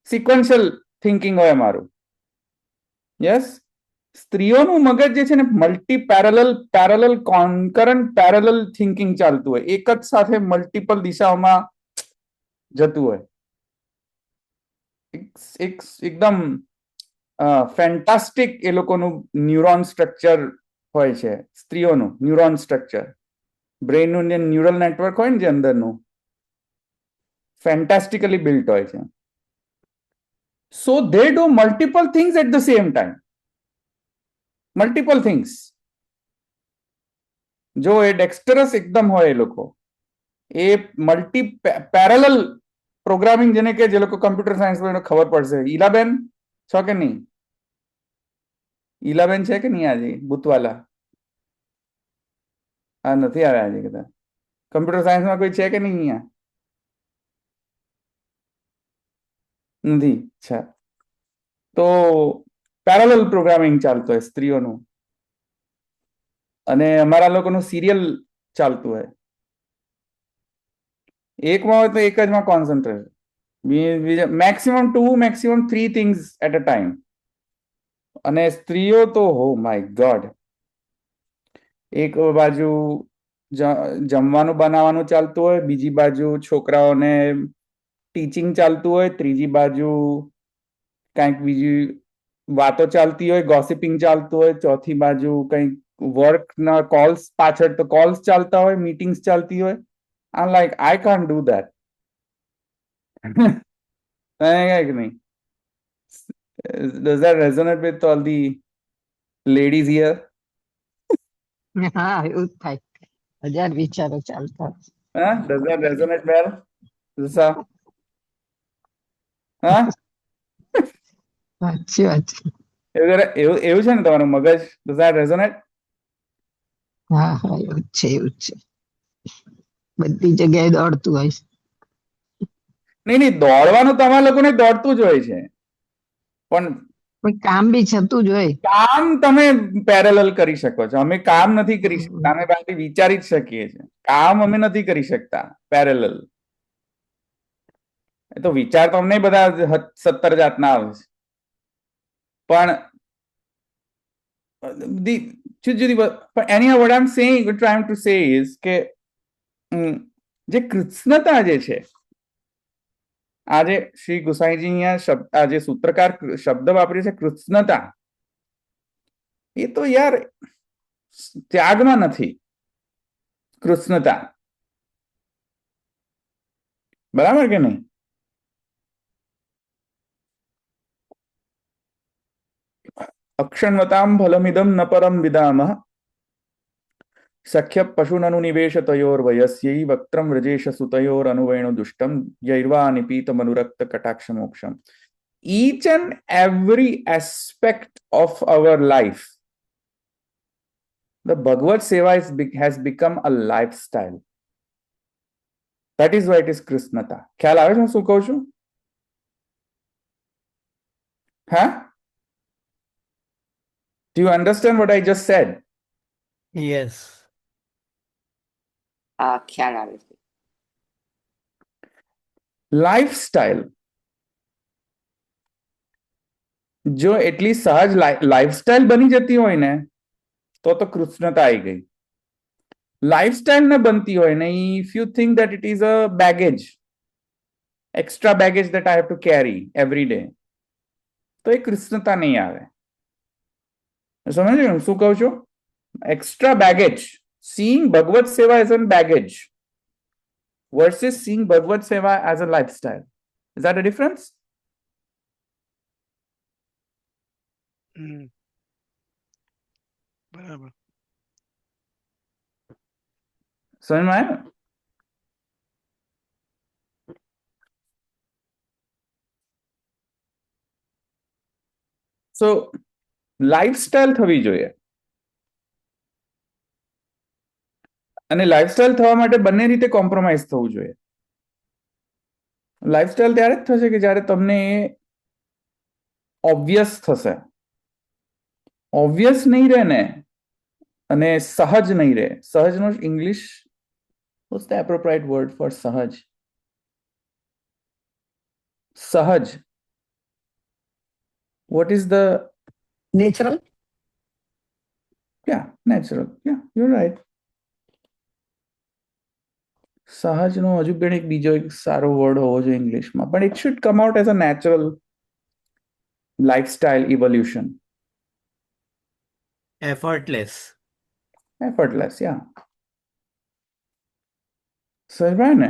સિક્વન્શિયલ થિંકિંગ હોય અમારું. યસ, સ્ત્રીઓનું મગજ જે છે ને multi parallel concurrent parallel thinking ચાલતું હોય, એક જ સાથે મલ્ટિપલ દિશાઓમાં જતું હોય. એકદમ ફેન્ટાસ્ટિક એ લોકોનું ન્યુરોન સ્ટ્રક્ચર હોય છે. સ્ત્રીઓનું ન્યુરોન સ્ટ્રક્ચર, બ્રેઇનનું જે ન્યુરલ નેટવર્ક હોય ને જે અંદરનું, ફેન્ટાસ્ટિકલી બિલ્ટ હોય છે. સો they do multiple things at the same time. Multiple things. જો એ ડેક્સ્ટરસ એકદમ હોય એ લોકો, એ મલ્ટી પેરેલલ પ્રોગ્રામિંગ, જેને કે જે લોકો કમ્પ્યુટર સાયન્સમાં ખબર પડશે. ઈલાબેન છો કે નહીં? ઈલાબેન છે કે નહીં આજે? બુતવાલા હા, નથી આવ્યા આજે કદાચ. કમ્પ્યુટર સાયન્સમાં કોઈ છે કે નહીં અહીંયા? નથી. અચ્છા, તો પેરેલલ પ્રોગ્રામિંગ ચાલતું હોય સ્ત્રીઓનું, અને અમારા લોકોનું સિરિયલ ચાલતું હોય. એકમાં હોય તો એક જ માં concentrate, maximum 2 maximum 3 things at a time. અને સ્ત્રીઓ તો હો માય ગોડ, એક બાજુ જમવાનું બનાવવાનું ચાલતું હોય, બીજી બાજુ છોકરાઓને ટીચિંગ ચાલતું હોય, ત્રીજી બાજુ કંઈક બીજી વાતો ચાલતી હોય, ગોસિપિંગ ચાલતું હોય, ચોથી બાજુ કંઈક વર્કના કોલ્સ, પાછળ તો કોલ્સ ચાલતા હોય, મીટિંગ્સ ચાલતી હોય. I'm like, I can't do that. નહીં. Does that resonate with all the ladies here? હા એવું જ થાય, 1000 વિચારો ચાલતા હોય. Huh? Does that resonate well? Zisa? Huh? સાચી વાત છે. એવું છે ને તમારું મગજ? Does that resonate? હા હા એવું જ છે, એવું જ છે. બધી જગ્યાએ દોડતું હોય છે. નહીં, દોડવાનું તમારા લોકોને દોડતું જ હોય છે, પણ પણ કામ બી થતું જ હોય. કામ તમે પેરેલલ કરી શકો છો. અમે કામ નથી કરી શકતા, અમે બાકી વિચારી જ શકીએ છીએ. કામ અમે નથી કરી શકતા પેરેલલ. એ તો વિચાર તો અમને બધા 17 જાતના આવે છે, પણ anyhow, what I'm saying, what I'm trying to say is કે જે કૃષ્ણતા જે છે, આજે શ્રી ગુસાઈજી અહીંયા આજે સૂત્રકાર શબ્દ વાપર્યો છે કૃષ્ણતા, એ તો યાર ત્યાગમાં નથી. કૃષ્ણતા બરાબર કે નહીં? અક્ષણવતામ ફલમિદમ ન પરમ વિદામઃ સખ્ય પશુનનુનિવેશ તયોર્વયસ્યૈ વક્ત્રમ વ્રજેશ સુતયોરનુવૈણો દુષ્ટમ યૈર્વા નિપીત મનુરક્ત કટાક્ષ મોક્ષમ. Each and every aspect of our life, the Bhagavad Seva has become a lifestyle. That is why it is Krishnata. ખ્યાલ આવે છે હું શું કહું છું? હા? Do you understand what I just said? Yes. હા ખ્યાલ આવે છે. Lifestyle. જો એટલી સહજ લાઈફસ્ટાઈલ બની જતી હોય ને તો કૃષ્ણતા આવી ગઈ. લાઈફસ્ટાઈલ ન બનતી હોય ને, if you think that it is a baggage, extra baggage that I have to carry every day, તો એ કૃષ્ણતા નહીં આવે. સમજો શું કહું છું? Extra baggage, seeing Bhagavad Seva as a baggage versus seeing Bhagavad Seva as a lifestyle. Is that a difference? બરાબર. સમજ માં આવ્યું? સો લાઈફસ્ટાઈલ થવી જોઈએ, અને લાઈફસ્ટાઈલ થવા માટે બંને રીતે કોમ્પ્રોમાઇઝ થવું જોઈએ. લાઈફસ્ટાઈલ ત્યારે જ થશે કે જ્યારે તમને ઓબ્વિયસ થશે. ઓબ્વિયસ નહીં રહે ને, અને સહજ નહીં રહે. સહજનો English, what's the appropriate word for સહજ? સહજ. What is the natural. Yeah, natural. Yeah, you're right. સહજનો હજુ પણ એક બીજો એક સારો વર્ડ હોવો જોઈએ ઇંગ્લિશમાં, પણ it should come out as a natural lifestyle evolution. Effortless. Effortless, yeah. સમજાય ને?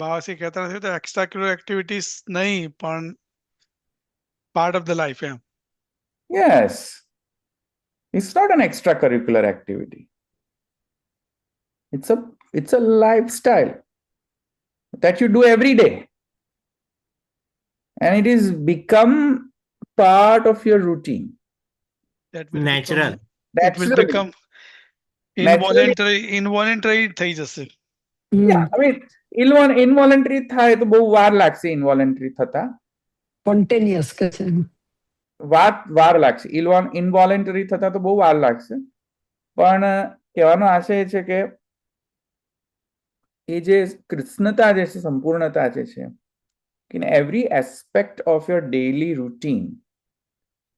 બાવાસી કહેતા નથી તો એક્સ્ટ્રા કરિક્યુલર એક્ટિવિટીઝ નહીં પણ પાર્ટ ઓફ ધ લાઈફ એમ. Yes. It's not an extracurricular activity. It's a lifestyle that you do every day. And it is become part of your routine. That will Natural. become, it will Naturally. become Naturally. involuntary થઈ જશે. Yeah, I mean, involuntary થાય તો બહુ વાર લાગશે. involuntary થતા spontaneous કે છે. વાર લાગશે. ઇનવોલેન્ટરી થતા તો બહુ વાર લાગશે. પણ કહેવાનો આશય એ છે કે એ જે કૃષ્ણતા જે છે, સંપૂર્ણતા જે છે, in every aspect of your daily routine.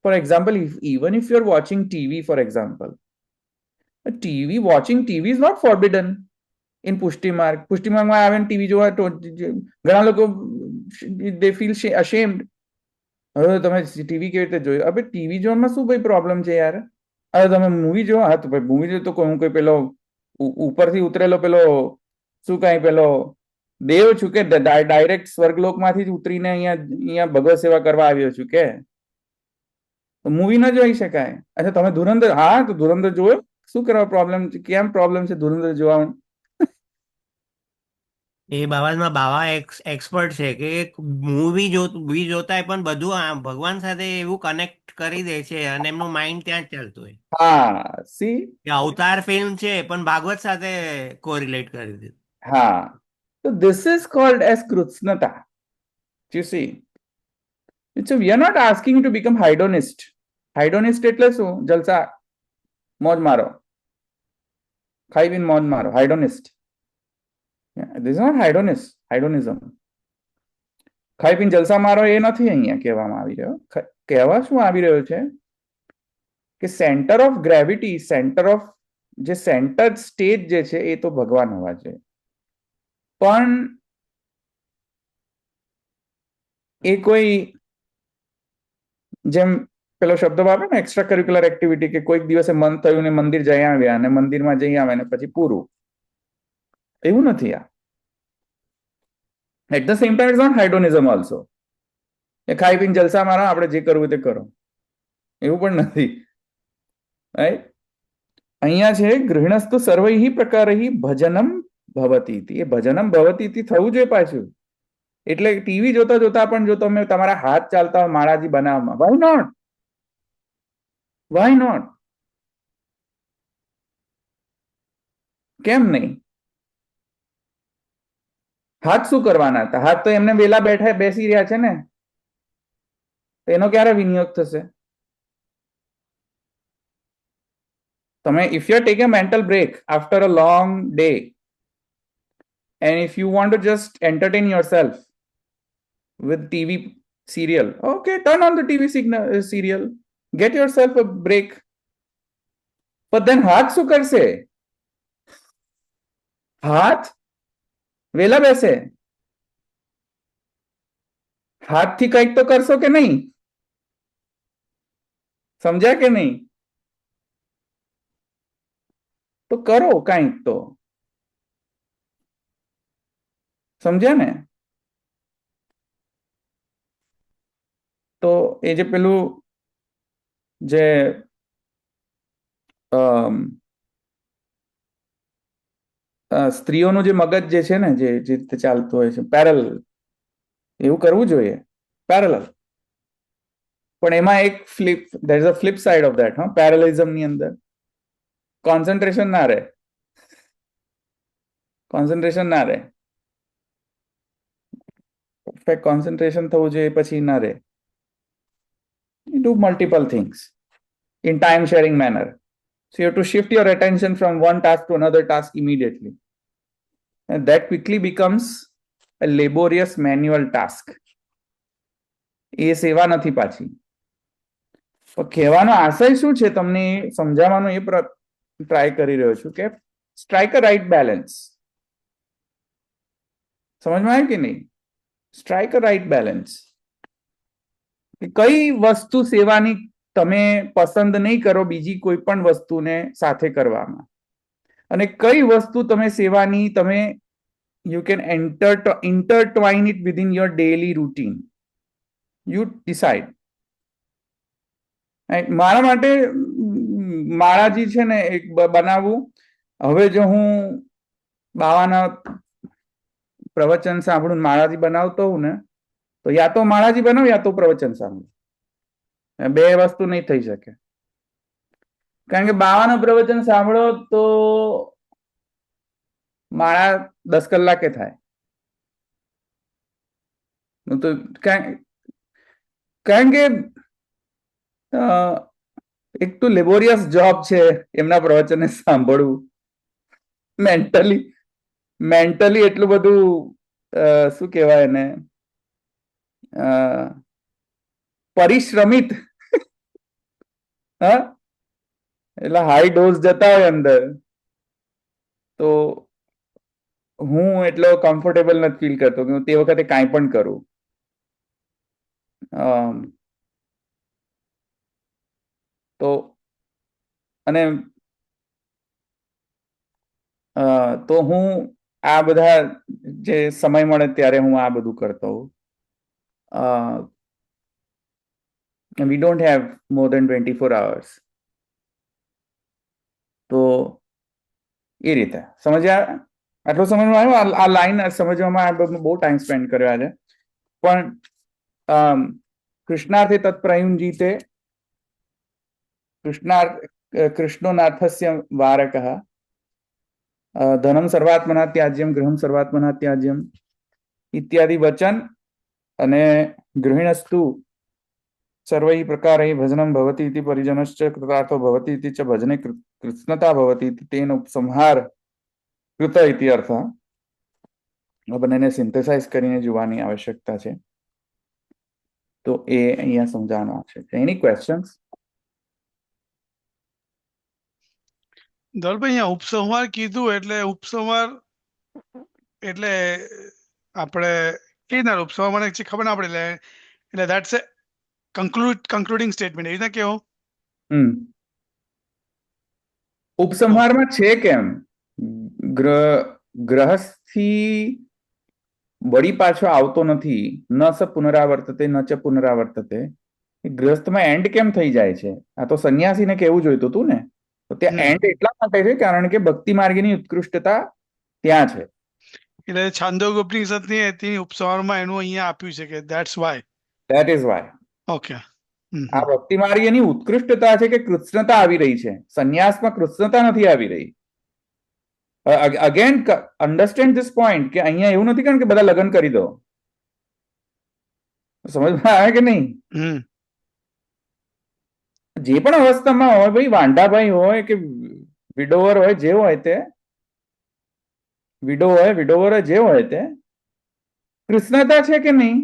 For example, even if you're watching TV, for example, watching TV is not forbidden in પુષ્ટિ માર્ગ. પુષ્ટિ માર્ગમાં આવે ટીવી જોવા તો ઘણા લોકો they feel ashamed. હવે તમે ટીવી કેવી રીતે જોયું? હવે ટીવી જોવામાં શું ભાઈ પ્રોબ્લેમ છે યાર? હવે તમે મૂવી જો, હા તો ભાઈ મૂવી જો તો હું કોઈ પેલો ઉપરથી ઉતરેલો પેલો શું કાંઈ પેલો દેવ છું કે ડાયરેક્ટ સ્વર્ગલોકમાંથી જ ઉતરીને અહીંયા ભગવત સેવા કરવા આવ્યો છું કે? મૂવી ન જોઈ શકાય? અચ્છા તમે ધુરંધર, હા તો ધુરંધર જોયો, શું કરવા પ્રોબ્લેમ છે? કેમ પ્રોબ્લેમ છે ધુરંધર જોવા? એ બાબતમાં બાવા એક્સપર્ટ છે કે મૂવી જોતા પણ બધું ભગવાન સાથે એવું કનેક્ટ કરી દે છે અને એમનું માઇન્ડ ત્યાં જ ચાલતું હોય. હા, સી, કે અવતાર ફિલ્મ છે પણ ભાગવત સાથે કોરિલેટ કરી દીધું. હા, so this is called as Krutznata. You see, so we are not asking you to become hedonist. Hedonist એટલે શું? જલસા, મોજ મારો, ખાઈ પીને મોજ મારો. hedonist. Yeah, this is not hedonism. ખાઈ પીને જલસા મારો એ નથી અહીંયા કહેવામાં આવી રહ્યો. કહેવા શું આવી રહ્યો છે કે centre of gravity, centre of જે સેન્ટર સ્ટેજ જે છે એ તો ભગવાન હોવા જોઈએ. પણ એ કોઈ જેમ પેલો શબ્દ વાપરે ને એક્સ્ટ્રા કરિક્યુલર એક્ટિવિટી, કે કોઈક દિવસે મન થયું ને મંદિર જઈ આવ્યા અને મંદિરમાં જઈ આવે ને પછી પૂરું, એવું નથી આ. At the same time it's not hedonism also. એ ખાઈ પીને જલસા મારો, આપણે જે કરવું તે કરો, એવું પણ નથી. રાઈટ? અહીંયા છે ગૃહિણસ્તુ સર્વૈઃ પ્રકારૈઃ ભજનમ ભવતી ઇતિ. એ ભજનમ ભવતી ઇતિ થવું જોઈએ પાછું. એટલે ટીવી જોતા જોતા પણ જો તમે તમારા હાથ ચાલતા હોય માળાજી બનાવવામાં, વાય નોટ, વાય નોટ, કેમ નહીં? હાથ શું કરવાના હતા? હાથ તો એમને વેલા બેસી રહ્યા છે ને, એનો ક્યારે વિનિયોગ થશે? તમે if you take a mental break after a long day and if you want to just entertain yourself with TV serial, okay, turn on the TV serial, get yourself a break. But then હાથ શું કરશે? હાથ વેલા બેસે, હાથથી કંઈક તો કરશો કે નહીં? સમજ્યા કે નહીં? તો કરો કંઈક તો, સમજ્યા ને? તો એ જે પેલું જે સ્ત્રીઓનું જે મગજ જે છે ને, જે રીતે ચાલતું હોય છે પેરેલલ, એવું કરવું જોઈએ, પેરેલલ. પણ એમાં એક flip, there is a flip side of that. હા, પેરેલિઝમ ની અંદર કોન્સન્ટ્રેશન ના રહે, કોન્સન્ટ્રેશન ના રહે, પરફેક્ટ કોન્સન્ટ્રેશન થવું જોઈએ, પછી ના રહે. You do multiple things in time sharing manner. So you have to shift your attention from one task to another task immediately. And that quickly becomes a laborious manual task. એ સેવા નથી પાછી. તો કહેવાનો આશય શું છે તમને સમજાવવાનો એ ટ્રાય કરી રહ્યો છું કે સ્ટ્રાઇક અ રાઇટ બેલેન્સ. સમજમાં આવ્યું કે નહીં? Strike a right balance. કઈ વસ્તુ સેવાની તમે પસંદ નહીં કરો બીજી કોઈ પણ વસ્તુને સાથે કરવામાં, અને કઈ વસ્તુ તમે સેવાની તમે you can intertwine it within your daily routine. You decide. મારા માટે માળાજી છે ને એક બનાવવું. હવે જો હું બાવાના પ્રવચન સાંભળું માળાજી બનાવતો હોઉં ને, તો યા તો માળાજી બનાવું યા તો પ્રવચન સાંભળું. બે વસ્તુ નહીં થઈ શકે. કારણ કે બાવાના પ્રવચન સાંભળો તો માળા 10 કલાકે થાય. તો કારણ કે એક તો લેબોરિયસ જોબ છે એમના પ્રવચનને સાંભળવું. મેન્ટલી એટલું બધું શું કહેવાય એને, પરિશ્રમિત, હા, એટલે હાઈ ડોઝ જતા હોય અંદર, તો હું એટલો કમ્ફર્ટેબલ નથી ફીલ કરતો કે હું તે વખતે કાંઈ પણ કરું. તો અને તો હું આ બધા જે સમય મળે ત્યારે હું આ બધું કરતો હોઉં. we don't have more than 24 hours. તો એ રીતે સમજ્યા? આટલો સમજમાં આવ્યો? આ લાઈન સમજવામાં બહુ ટાઈમ સ્પેન્ડ કર્યો આજે. પણ કૃષ્ણાર્થે તત્પ્રયુંજીતે કૃષ્ણો નાથસ્ય વારકઃ ધનમ સર્વાત્મના ત્યાજ્યમ ગૃહમ સર્વાત્મના ત્યાજ્યમ ઇત્યાદિ વચન અને ગૃહિણસ્તુ સર્વૈ પ્રકારૈ ભજનમ ભવતિ ઇતિ પરિજનશ્ચ કૃતાર્થો ભવતિ ઇતિ ચ ભજને કૃષ્ણતા ભવતિ ઇતિ તેનો ઉપસંહાર કૃત ઇતિ અર્થ. આ બંનેને સિન્થેસાઇઝ કરીને જોવાની આવશ્યકતા છે. તો એ અહીંયા સમજાવવાનું છે. એની ક્વેશ્ચન્સ? ધવલભાઈ, અહીંયા ઉપસંહાર કીધું એટલે ઉપસંહાર એટલે આપણે કઈ રીતના ઉપસંહાર મને ખબર ના પડે, એટલે ધેટ્સ એ કન્ક્લુડિંગ સ્ટેટમેન્ટ, એ રીતના કેવો? ઉપસંહારમાં છે કેમ ગ્રહથી વળી પાછો આવતો નથી. ન સ પુનરાવર્તતે ન ચ પુનરાવર્તતે. ગ્રહસ્થમાં એન્ડ કેમ થઈ જાય છે? આ તો સંન્યાસીને કેવું જોઈતું હતું ને. તો ત્યાં એન્ડ એટલા માટે છે કારણ કે ભક્તિ માર્ગની ઉત્કૃષ્ટતા ત્યાં છે. એટલે છાંદોગ્ય ઉપનિષદની એની ઉપસંહારમાં એનું અહીંયા આપ્યું છે કે that's why. That is why. Okay. આ ભક્તિ માર્ગની ઉત્કૃષ્ટતા છે કે કૃષ્ણતા આવી રહી છે, સંન્યાસમાં કૃષ્ણતા નથી આવી રહી. અગેન અન્ડરસ્ટેન્ડ ધીસ પોઈન્ટ કે અહીંયા એવું નથી કારણ કે બધા લગ્ન કરી દો. સમજમાં આવે કે નહીં? જે પણ અવસ્થામાં હોય, ભાઈ વાંડાભાઈ હોય કે વિડોવર હોય, જે હોય તે વિડોવર જે હોય તે કૃષ્ણતા છે કે નહીં?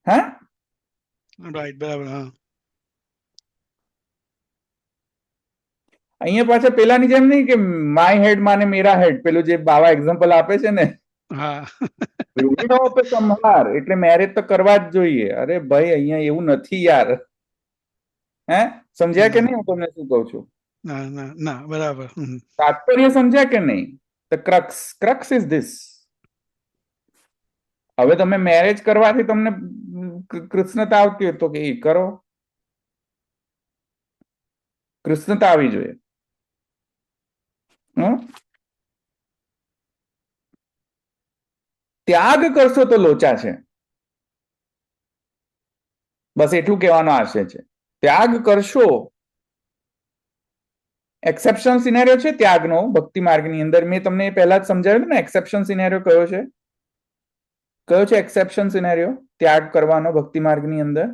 હા, રાઈટ, બરાબર. હા, અહીંયા પાછા પેલાની જેમ નહીં કે માય હેડ માને મેરા હેડ, પેલું જે બાવા એક્ઝામ્પલ આપે છે ને, હા. રૂપિયો આપે સંહાર એટલે મેરેજ તો કરવા જ જોઈએ. અરે ભાઈ અહીંયા એવું નથી યાર. હે, સમજ્યા કે નહીં હું તમને શું કહું છું? ના ના ના, બરાબર. તાત્પર્ય સમજ્યા કે નહીં? The crux is this. હવે તમે મેરેજ કરવાથી તમને કૃષ્ણતા આવતી હોય તો કે એ કરો, કૃષ્ણતા આવી જોઈએ. ત્યાગ કરશો તો લોચા છે, બસ એટલું કહેવાનો આશય છે. ત્યાગ કરશો, એક્સેપ્શન સિનેરિયો છે ત્યાગનો ભક્તિ માર્ગની અંદર. મેં તમને પહેલા જ સમજાવ્યું ને એક્સેપ્શન સિનેરિયો કયો છે. કયો છે એક્સેપ્શન સિનેરિયો ત્યાગ કરવાનો ભક્તિ માર્ગની અંદર?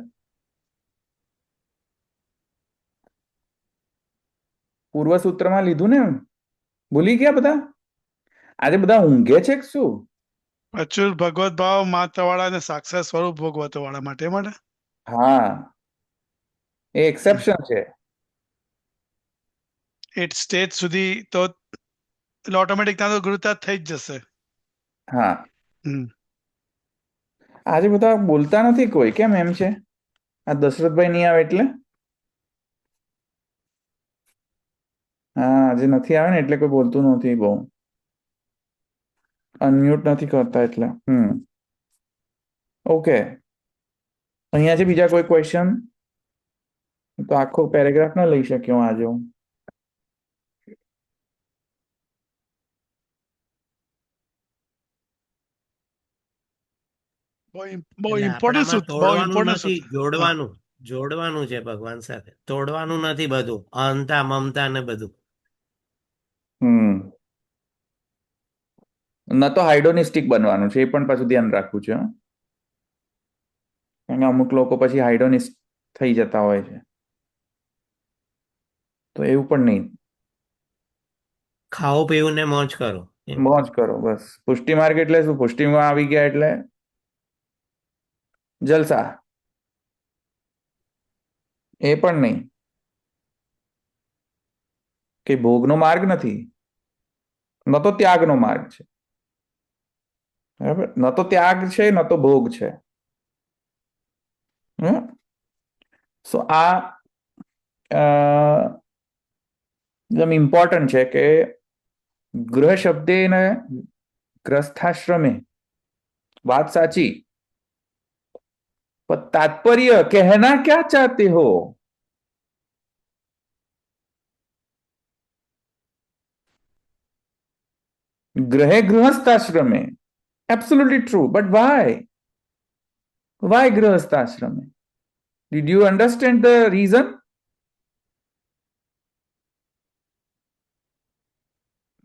પૂર્વ સૂત્રમાં લીધું ને, ભૂલી ગયા બધા? આજે બધા ઊંઘે છે કે શું? અચુર ભગવત ભાવ માત્રવાળા અને સાક્ષાત સ્વરૂપ ભોગવતો વાળા માટે. હા, એ એક્સેપ્શન છે. એટ સ્ટેજ સુધી તો એટલે ઓટોમેટિક ત્યાં તો ગુરુતા થઈ જ જશે. હા, આજે બધા બોલતા નથી કોઈ. કેમ એમ છે? આ દશરથભાઈ નહીં આવે એટલે? હા, આજે નથી આવે ને એટલે કોઈ બોલતું નથી, બહુ અનમ્યુટ નથી કરતા એટલે. ઓકે, અહીંયા છે બીજા કોઈ ક્વેશ્ચન? તો આખો પેરેગ્રાફ ના લઈ શક્યો આજે હું. બહુ એટલે ઇમ્પોર્ટન્ટ આપણામાં બહુ તોડવાનું ઇમ્પોર્ટન્ટ નથી, જોડવાનું છે ભગવાન સાથે. તોડવાનું નથી બધું, અહંતા મમતા ને બધું. ન તો હાઇડોનિસ્ટિક બનવાનું છે, એ પણ પાછું ધ્યાન રાખવું છે. કારણ કે અમુક લોકો પછી હાઇડોનિસ્ટ થઈ જતા હોય છે, તો એવું પણ નહીં. ખાઓ પીવું ને મોજ કરો. મોજ કરો બસ. પુષ્ટિ માર્ગ એટલે શું? પુષ્ટિમાં આવી ગયા એટલે જલસા, એ પણ નહીં. કે ભોગનો માર્ગ નથી, ન તો ત્યાગનો માર્ગ છે. બરાબર? ન તો ત્યાગ છે, ન તો ભોગ છે. સો આ એકદમ ઇમ્પોર્ટન્ટ છે કે ગ્રહ શબ્દેને ગ્રસ્થાશ્રમે, વાત સાચી, पर तात्पर्य कहना क्या चाहते हो? ग्रहे गृहस्थाश्रमे, absolutely true, but why गृहस्थाश्रमे? Did you understand the reason?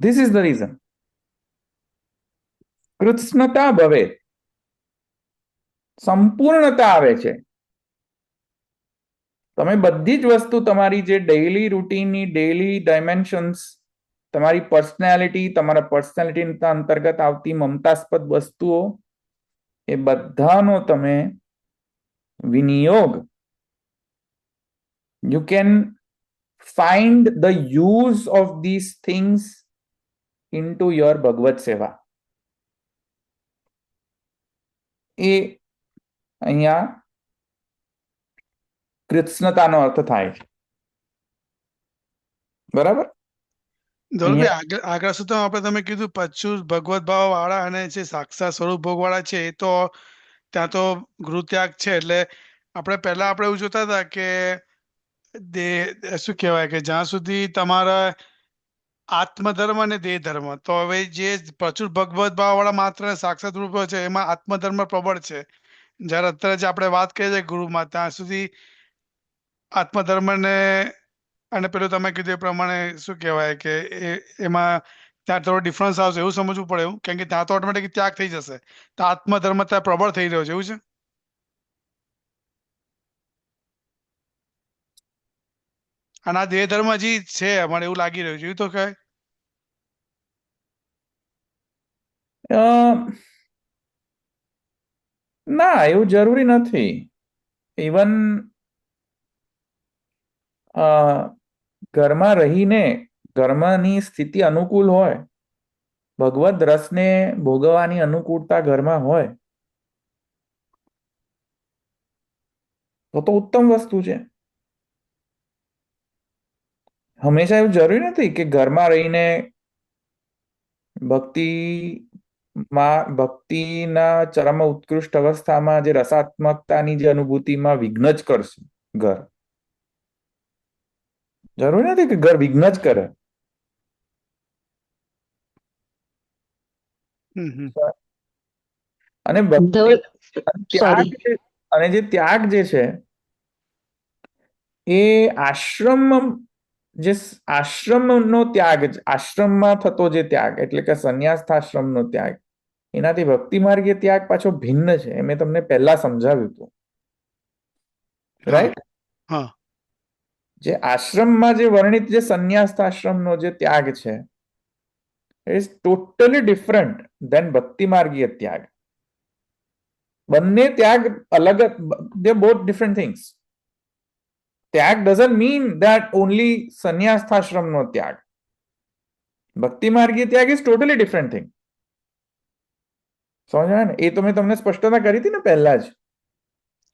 This is the reason. કૃત્સ્નતા ભવે, સંપૂર્ણતા આવે છે. તમે બધી જ વસ્તુ તમારી જે ડેઇલી રૂટીનની ડેઇલી ડાયમેન્શન્સ, તમારી પર્સનાલિટી, તમારા પર્સનાલિટીના અંતર્ગત આવતી મમતાસ્પદ વસ્તુઓ, એ બધાનો તમે વિનિયોગ, you can find the use of these things into your ભગવત સેવા. એ અહીંયા કૃત્સ્નતાનો અર્થ થાય છે. બરાબર? આગળ સૂત્રમાં આપણે તમે કીધું પચુર ભગવત ભાવ વાળા અને જે સાક્ષાત સ્વરૂપ ભોગ વાળા છે, એ તો ત્યાં તો ગૃહ ત્યાગ છે. એટલે આપણે એવું જોતા હતા કે શું કહેવાય કે જ્યાં સુધી તમારા આત્મધર્મ અને દેહ ધર્મ, તો હવે જે પ્રચુર ભગવત ભાવ વાળા માત્ર સાક્ષાત રૂપો છે એમાં આત્મધર્મ પ્રબળ છે. જ્યારે અત્યારે જે આપણે વાત કરીએ છીએ ગુરુમાં, ત્યાં સુધી આત્મધર્મ ને અને પેલું તમે કીધું એ પ્રમાણે શું કહેવાય કે એમાં ત્યાં થોડો ડિફરન્સ આવશે એવું સમજવું પડે એવું, કેમ કે ત્યાં તો ઓટોમેટિક ત્યાગ થઈ જશે, તો આત્મધર્મ ત્યાં પ્રબળ થઈ રહ્યો છે એવું છે. અને આ દેહ ધર્મ હજી છે મને એવું લાગી રહ્યું છે, એવું તો કહે. અ, ના, એવું જરૂરી નથી. ઇવન ઘરમાં રહીને ઘરની સ્થિતિ અનુકૂળ હોય, ભગવદ રસને ભોગવવાની અનુકૂળતા ઘરમાં હોય તો ઉત્તમ વસ્તુ છે. હંમેશા એવું જરૂરી નથી કે ઘરમાં રહીને ભક્તિના ચરમ ઉત્કૃષ્ટ અવસ્થામાં જે રસાત્મકતાની જે અનુભૂતિમાં વિઘ્ન જ કરશે ઘર. જરૂરી નથી કે ઘર વિઘ્ન જ કરે. અને સોરી, જે ત્યાગ જે છે એ આશ્રમનો ત્યાગ, આશ્રમમાં થતો જે ત્યાગ એટલે કે સંન્યાસ્તાશ્રમનો ત્યાગ, એનાથી ભક્તિ માર્ગીય ત્યાગ પાછો ભિન્ન છે. એ મેં તમને પહેલા સમજાવ્યું હતું, રાઈટ? હા, જે આશ્રમમાં જે વર્ણિત જે સંન્યાસ્તાશ્રમનો જે ત્યાગ છે ઇઝ ટોટલી ડિફરન્ટ દેન ભક્તિ માર્ગીય ત્યાગ. બંને ત્યાગ અલગ, દે બોથ ડિફરન્ટ થિંગ્સ. ત્યાગ ડઝન્ટ મીન that only સંન્યાસ્તાશ્રમનો ત્યાગ. ભક્તિ માર્ગીય ત્યાગ ઇઝ ટોટલી ડિફરન્ટ થિંગ. સમજાય ને? એ તો મેં તમને સ્પષ્ટતા કરી હતી ને પહેલા જ.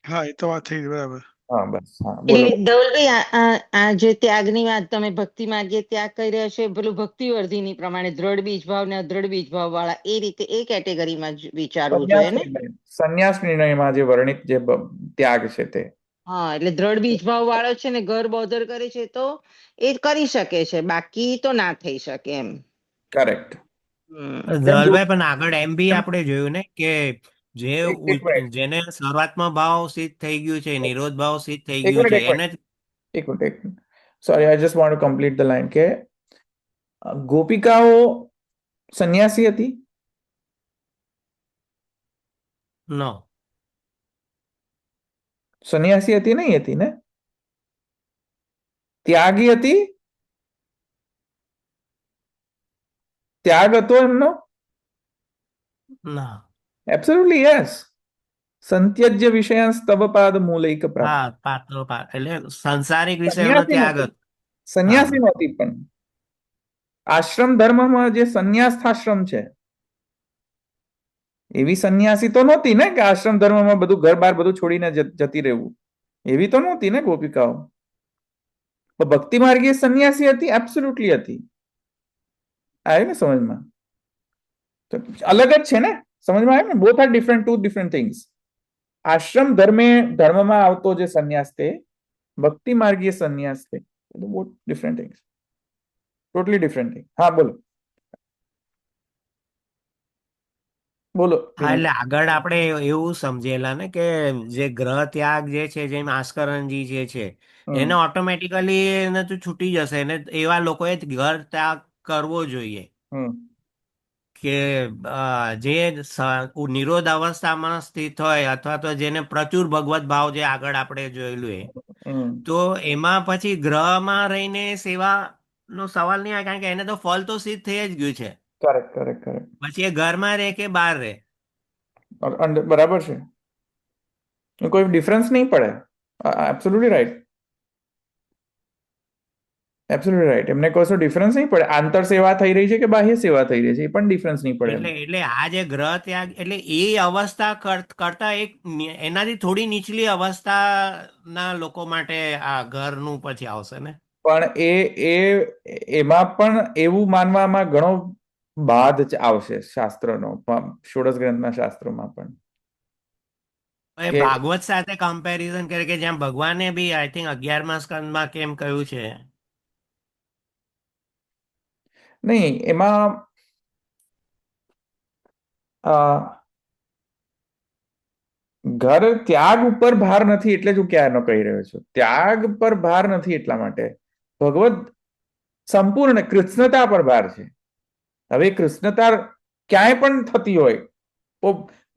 હા, એ તો વાત થઈ બરાબર. હા, બસ. હા, બોલો. એટલે ધવલભાઈ, આ જે ત્યાગની વાત તમે ભક્તિ માર્ગે ત્યાગ કરી રહ્યા છો, પેલું ભક્તિવર્ધિની પ્રમાણે દ્રઢ બીજ ભાવ ને અદ્રઢ બીજ ભાવ વાળા, એ રીતે એ કેટેગરીમાં જ વિચારવું જોઈએ ને. સંન્યાસ નિર્ણયમાં જે વર્ણિત જે ત્યાગ છે તે. હા, એટલે દ્રઢ બીજ ભાવ વાળો છે ને ઘર બોધર કરે છે તો એ કરી શકે છે, બાકી તો ના થઈ શકે એમ. કરેક્ટ. ધવલભાઈ, પણ આગળ એમ બી આપણે જોયું ને કે જે એક મિનિટ, જેને સર્વાત્મ ભાવ સિદ્ધ થઈ ગયું છે, નિરોધ ભાવ સિદ્ધ થઈ એક ગયું મિનિટ, છે, એક મિનિટ, એને એક મિનિટ, એક minute. Sorry, I just want to complete the line કે ગોપિકાઓ સંન્યાસી હતી? નો. સંન્યાસી હતી નહીં હતી ને? ત્યાગી હતી? ત્યાગ હતો એમનો? ના. Absolutely yes. સંત્યજ્ય વિષયાંસ તવ પાદ મૂલૈક પ્રાપ્ત. હા, એટલે સંસારિક વિષયોનો સંન્યાસી ત્યાગ નહોતી, હતો. સંન્યાસી હા, નહોતી, પણ આશ્રમ ધર્મમાં જે સંન્યાસ્થાશ્રમ છે એવી સંન્યાસી તો નહોતી ને કે આશ્રમ ધર્મમાં બધું ઘર બાર બધું છોડીને જતી રહેવું. એવી તો નહોતી ને ગોપિકાઓ. ભક્તિ માર્ગીય સંન્યાસી હતી, એબ્સોલ્યુટલી હતી. આવ્યું ને સમજમાં? તો અલગ જ છે ને, સમજમાં આવ્યું ને? Both are different, two different things. આશ્રમ ધર્મમાં આવતો જે સંન્યાસ તે ભક્તિ માર્ગીય સંન્યાસ તે both different things, totally different thing. હા, બોલો બોલો. હા, એટલે આગળ આપણે એવું સમજેલા ને કે જે ગ્રહ ત્યાગ જે છે, જેમ આસ્કરણજી જે છે, એને ઓટોમેટિકલી એને તો છૂટી જશે, એને એવા લોકોએ જ ઘર ત્યાગ કરવો જોઈએ કે જે નિરોધ અવસ્થામાં સ્થિત હોય, અથવા તો જેને પ્રચુર ભગવત ભાવ જે આગળ આપણે જોયેલું એ, તો એમાં પછી ગ્રહમાં રહીને સેવાનો સવાલ નહીં આવે, કારણ કે એને તો ફળ તો સિદ્ધ થઈ જ ગયું છે. Correct, correct, correct. પછી એ ઘરમાં રહે કે બહાર રહે, બરાબર છે. કોઈ ડિફરન્સ નહીં પડે. Absolutely right, absolutely right. એમને કશો ડિફરન્સ નહીં પડે. આંતર સેવા થઈ રહી છે કે બાહ્ય સેવા થઈ રહી છે, એ પણ ડિફરન્સ નહીં પડે. એટલે આ જે ગ્રહ ત્યાગ એટલે એ અવસ્થા કરતા એક એનાથી થોડી નીચલી અવસ્થાના લોકો માટે આ ઘરનું પછી આવશે ને. પણ એમાં પણ એવું માનવામાં ઘણો બાદ આવશે શાસ્ત્રનો, ષોડશ ગ્રંથના શાસ્ત્રોમાં પણ. એ કે ભાગવત સાથે કમ્પેરિઝન કરે કે જ્યાં ભગવાને બી આઈ થિંક 11મા સ્કંદમાં કેમ કહ્યું છે. નહીં, એમાં અ, ઘર ત્યાગ ઉપર ભાર નથી, એટલે જ હું ક્યારનો કહી રહ્યો છું. ત્યાગ પર ભાર નથી, એટલા માટે ભગવત સંપૂર્ણ કૃષ્ણતા પર ભાર છે. હવે કૃષ્ણતા ક્યાંય પણ થતી હોય,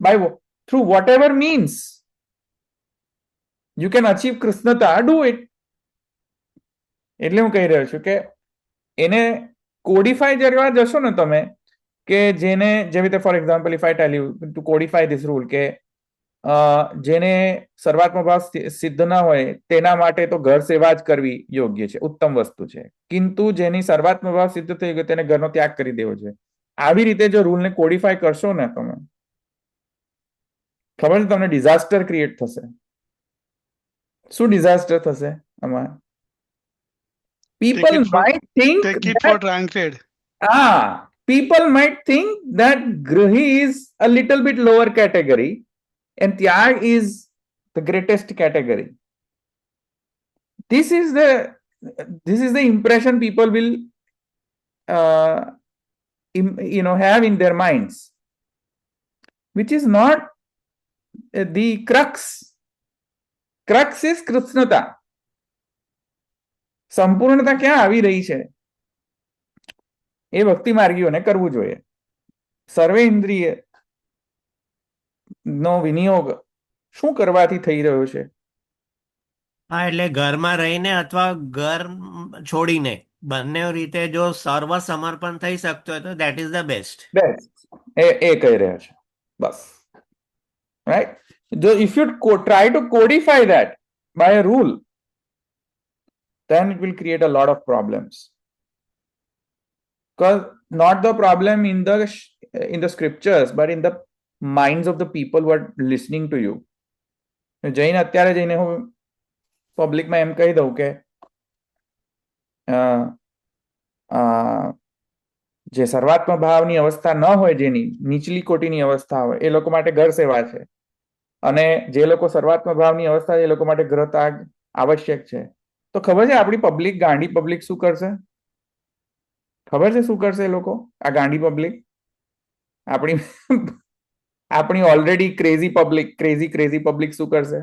by through whatever means you can achieve કૃષ્ણતા, ડુ ઇટ. એટલે હું કહી રહ્યો છું કે એને કોડિફાઈ કરવા જશો ને તમે, કે જેને જેવી રીતે for example if I tell you to codify this rule, કે જેને સર્વાત્મ ભાવ સિદ્ધ ન હોય તેના માટે તો ઘર સેવા જ કરવી યોગ્ય છે, ઉત્તમ વસ્તુ છે. કિંતુ જેની સર્વાત્મ ભાવ સિદ્ધ થઈ ગયો તેને ઘરનો ત્યાગ કરી દેવો જોઈએ. આવી રીતે જો રૂલને કોડિફાઈ કરશો ને તમે, ખબર છે તમને ડિઝાસ્ટર ક્રિએટ થશે. શું ડિઝાસ્ટર થશે આમાં? People might think take it that, for granted. people might think that Grahi is a little bit lower category and Tyag is the greatest category. This is the impression people will have in their minds, which is not the crux. Crux is Krishnata. સંપૂર્ણતા ક્યાં આવી રહી છે એ ભક્તિ માર્ગીઓને કરવું જોઈએ. સર્વે ઇન્દ્રિય નો વિનિયોગ શું કરવાથી થઈ રહ્યો છે? હા, એટલે ઘરમાં રહીને અથવા ઘર છોડીને બંને રીતે જો સર્વ સમર્પણ થઈ શકતું હોય તો દેટ ઇઝ ધ બેસ્ટ. એ કહી રહ્યા છે, બસ. રાઈટ. જો if you try to codify that by a rule, then it will create a lot of problems. Because not the problem in the scriptures, but in the minds of the people who are listening to you. જઈને અત્યારે જઈને હું પબ્લિકમાં એમ કહી દઉં કે જે સર્વાત્મ ભાવની અવસ્થા ન હોય, જેની નીચલી કોટીની અવસ્થા હોય, એ લોકો માટે ઘર સેવા છે, અને જે લોકો સર્વાત્મ ભાવની અવસ્થા છે એ લોકો માટે ગ્રહ ત્યાગ આવશ્યક છે. તો ખબર છે આપણી પબ્લિક, ગાંડી પબ્લિક શું કરશે? ખબર છે શું કરશે એ લોકો? આ ગાંડી પબ્લિક, આપણી ઓલરેડી ક્રેઝી પબ્લિક શું કરશે?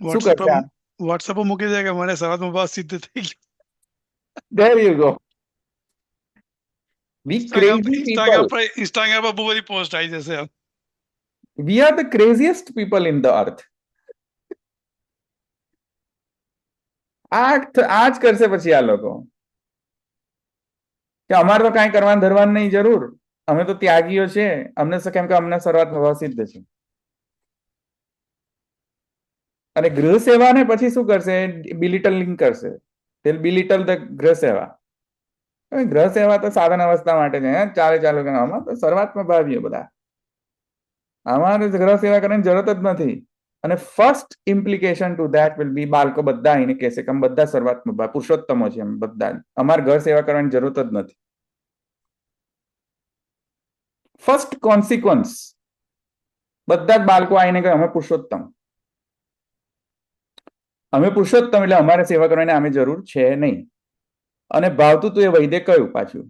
શું કરશે? વોટ્સએપ પર મૂકી દે કે મને સર્વાત્મ ભાવ સિદ્ધ થઈ ગયો. There you go. We crazy people. Instagram પર બહુ બધી પોસ્ટ આવી જશે. We are the craziest people in the earth. આ જ કરશે પછી આ લોકો કે અમારે તો કાંઈ કરવાનું ધરવાનું નહીં જરૂર, અમે તો ત્યાગીઓ છે, અમને કેમ કે અમને સર્વાત્મ ભાવ સિદ્ધ છે. અને ગૃહ સેવાને પછી શું કરશે? બિલિટલિંગ કરશે. બિલિટલ ધ ગૃહ સેવા. ગ્રહ સેવા તો સાધન અવસ્થા માટે છે, ચાલુ કરવામાં તો સર્વાત્મ ભાવીઓ બધા. અમારે ગ્રહ સેવા કરવાની જરૂરત જ નથી. અને first implication two that will be, બાળકો બધા આવીને કહેશે કે અમે બધા સર્વાત્મ ભાવ પુરુષોત્તમો છે, એમ બધા, અમારે ઘર સેવા કરવાની જરૂરત જ નથી. ફર્સ્ટ કોન્સિક્વન્સ, બધા જ બાળકો આવીને કહે અમે પુરુષોત્તમ એટલે અમારે સેવા કરવાની અમે જરૂર છે નહીં. અને ભાવતું તું એ વૈદે કહ્યું પાછું,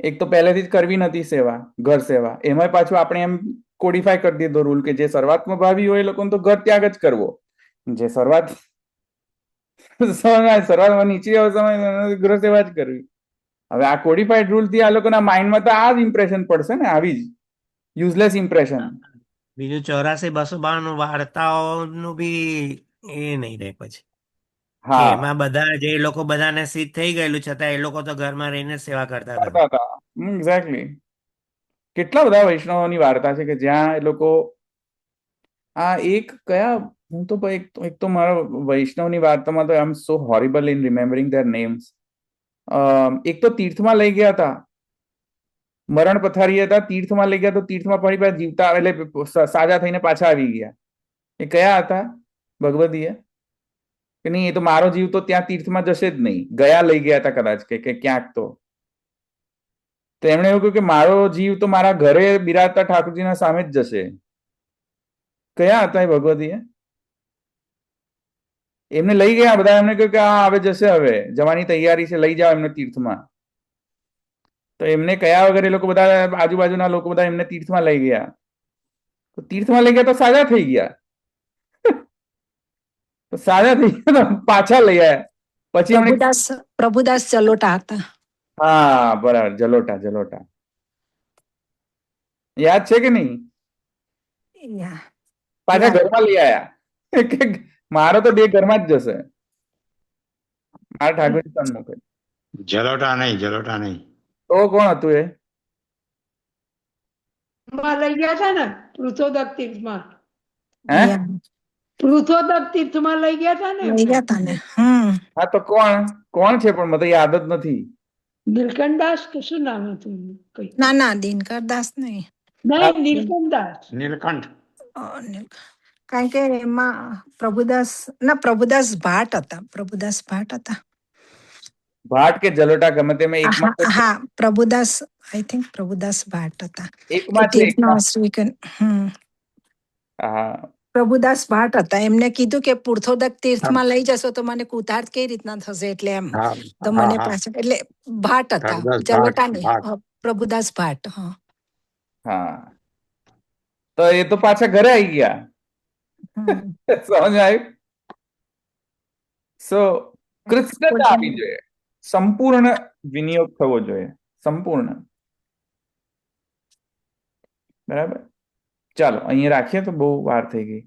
એક તો પહેલેથી જ કરવી નથી સેવા, ઘર સેવા, એમાં પાછું આપણે એમ કોડિફાઈ કરી દીધો રૂલ કે જે સર્વાત્મ ભાવી હોય એ લોકોને તો ઘર ત્યાગ જ કરવો, જે સર્વાત્મ નીચી અવસ્થામાં ગૃહ સેવા જ કરવી. હવે આ કોડિફાઈડ રૂલ થી આ લોકોના માઇન્ડમાં તો આ જ ઇમ્પ્રેશન પડશે ને, આવી જ યુઝલેસ ઇમ્પ્રેશન. બીજું 84-292 વાર્તાઓનું બી એ નહીં રહે પછી. એમાં બધા જે લોકો બધાને સિદ્ધ થઈ ગયેલું છતાં એ લોકો તો ઘરમાં રહીને સેવા કરતા હતા. એક્ઝેક્ટલી. કેટલા બધા વૈષ્ણવોની વાર્તા છે કે જ્યાં એ લોકો આ એક કયા, હું તો એક તો મારા વૈષ્ણવની વાર્તામાં તો I am so horrible in remembering their names. એક તો તીર્થમાં લઈ ગયા હતા, મરણ પથારી હતા, તીર્થમાં લઈ ગયા તો તીર્થમાં ફરી પાછા જીવતા, એટલે સાજા થઈને પાછા આવી ગયા. એ કયા હતા ભગવદીએ? કે નહીં, એ તો મારો જીવ તો ત્યાં તીર્થમાં જશે જ નહીં, ગયા લઈ ગયા હતા કદાચ કે ક્યાંક. તો એમણે એવું કહ્યું કે મારો જીવ તો મારા ઘરે બિરાજતા ઠાકોરજીના સામે જ જશે, કયા હતા એ ભગવતીએ? એમને લઈ ગયા બધા, એમને કહ્યું કે આ હવે જશે, હવે જવાની તૈયારી છે, લઈ જાઓ એમને તીર્થમાં. તો એમને કયા વગર એ લોકો બધા, આજુબાજુના લોકો બધા એમને તીર્થમાં લઈ ગયા. તો તીર્થમાં લઈ ગયા તો સાજા થઈ ગયા. તો સાજા થઈ ગયા તો પાછા લઈ આવ્યા. પછી એમણે, પ્રભુદાસ જલોટા હતા. હા બરાબર, જલોટા યાદ છે કે નહીં? યા. પાછા યાદ. ઘરમાં લઈ આયા કે મારો તો બે ઘરમાં જ જશે, મારા ઠાકોરજી સન્મુખ. જલોટા નહીં. તો કોણ હતું એ? માં લઈ ગયા હતા ને પૃથોદક તીર્થમાં. હે? યા. પૃથોદક તીર્થમાં લઈ ગયા હતા ને લઈ ગયા હતા ને. હા તો કોણ છે? પણ મને તો યાદ જ નથી. નીલકંઠદાસ કે શું નામ હતું એનું? કઈ ના દિનકરદાસ નહીં. નહીં, નીલકંઠદાસ. નીલકંઠ. કારણ કે એમાં પ્રભુદાસ ભાટ હતા. ભાટ કે જલોટા ગમે તે, મેં એકમાં તો છે. હા, પ્રભુદાસ, આઈ થિંક પ્રભુદાસ ભાટ હતા. એકમાં છે, તીર્થનો એકમાં. શ્રી હા પ્રભુદાસ ભાટ હતા. એમને કીધું કે પુરુષોદક તીર્થમાં લઈ જશો તો મને કુતાર્થ કેવી રીતના થશે, એટલે એમ હા, તો હા, મને હા. પાછળ, એટલે ભાટ હતા, પ્રભુદાસ જલોટા ભાટ, નહીં. ભાટ. પ્રભુદાસ ભાટ. હા. હા, તો એ તો પાછા ઘરે આવી ગયા. હમ. સમજ આવ્યું? સો કૃષ્ણતા આવી જોઈએ, સંપૂર્ણ વિનિયોગ થવો જોઈએ, સંપૂર્ણ. બરાબર, ચાલો અહીં રાખીએ, તો બહુ વાર થઈ ગઈ.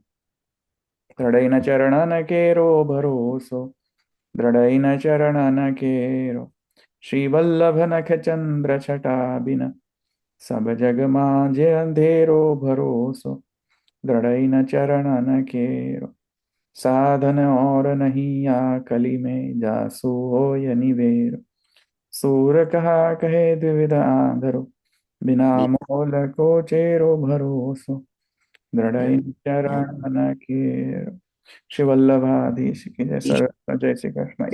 દ્રઢઈના ચરણ કેરો ભરોસો, દ્રઢઈના ચરણ કેરો, શ્રી વલ્લભ નખ ચંદ્ર છટા બિન, સબ જગમાં જે અંધેરો ભરોસો, દ્રઢઈના ચરણ કેરો, साधन और नहीं आ कली में जासु होय निवेरो, सूर कहा कहे द्विविध आंधरो, बिना मोल को चेरो भरोसो, दृढ़ चरण केरो. श्री वल्लभाधीश की जय. जय श्री कृष्ण.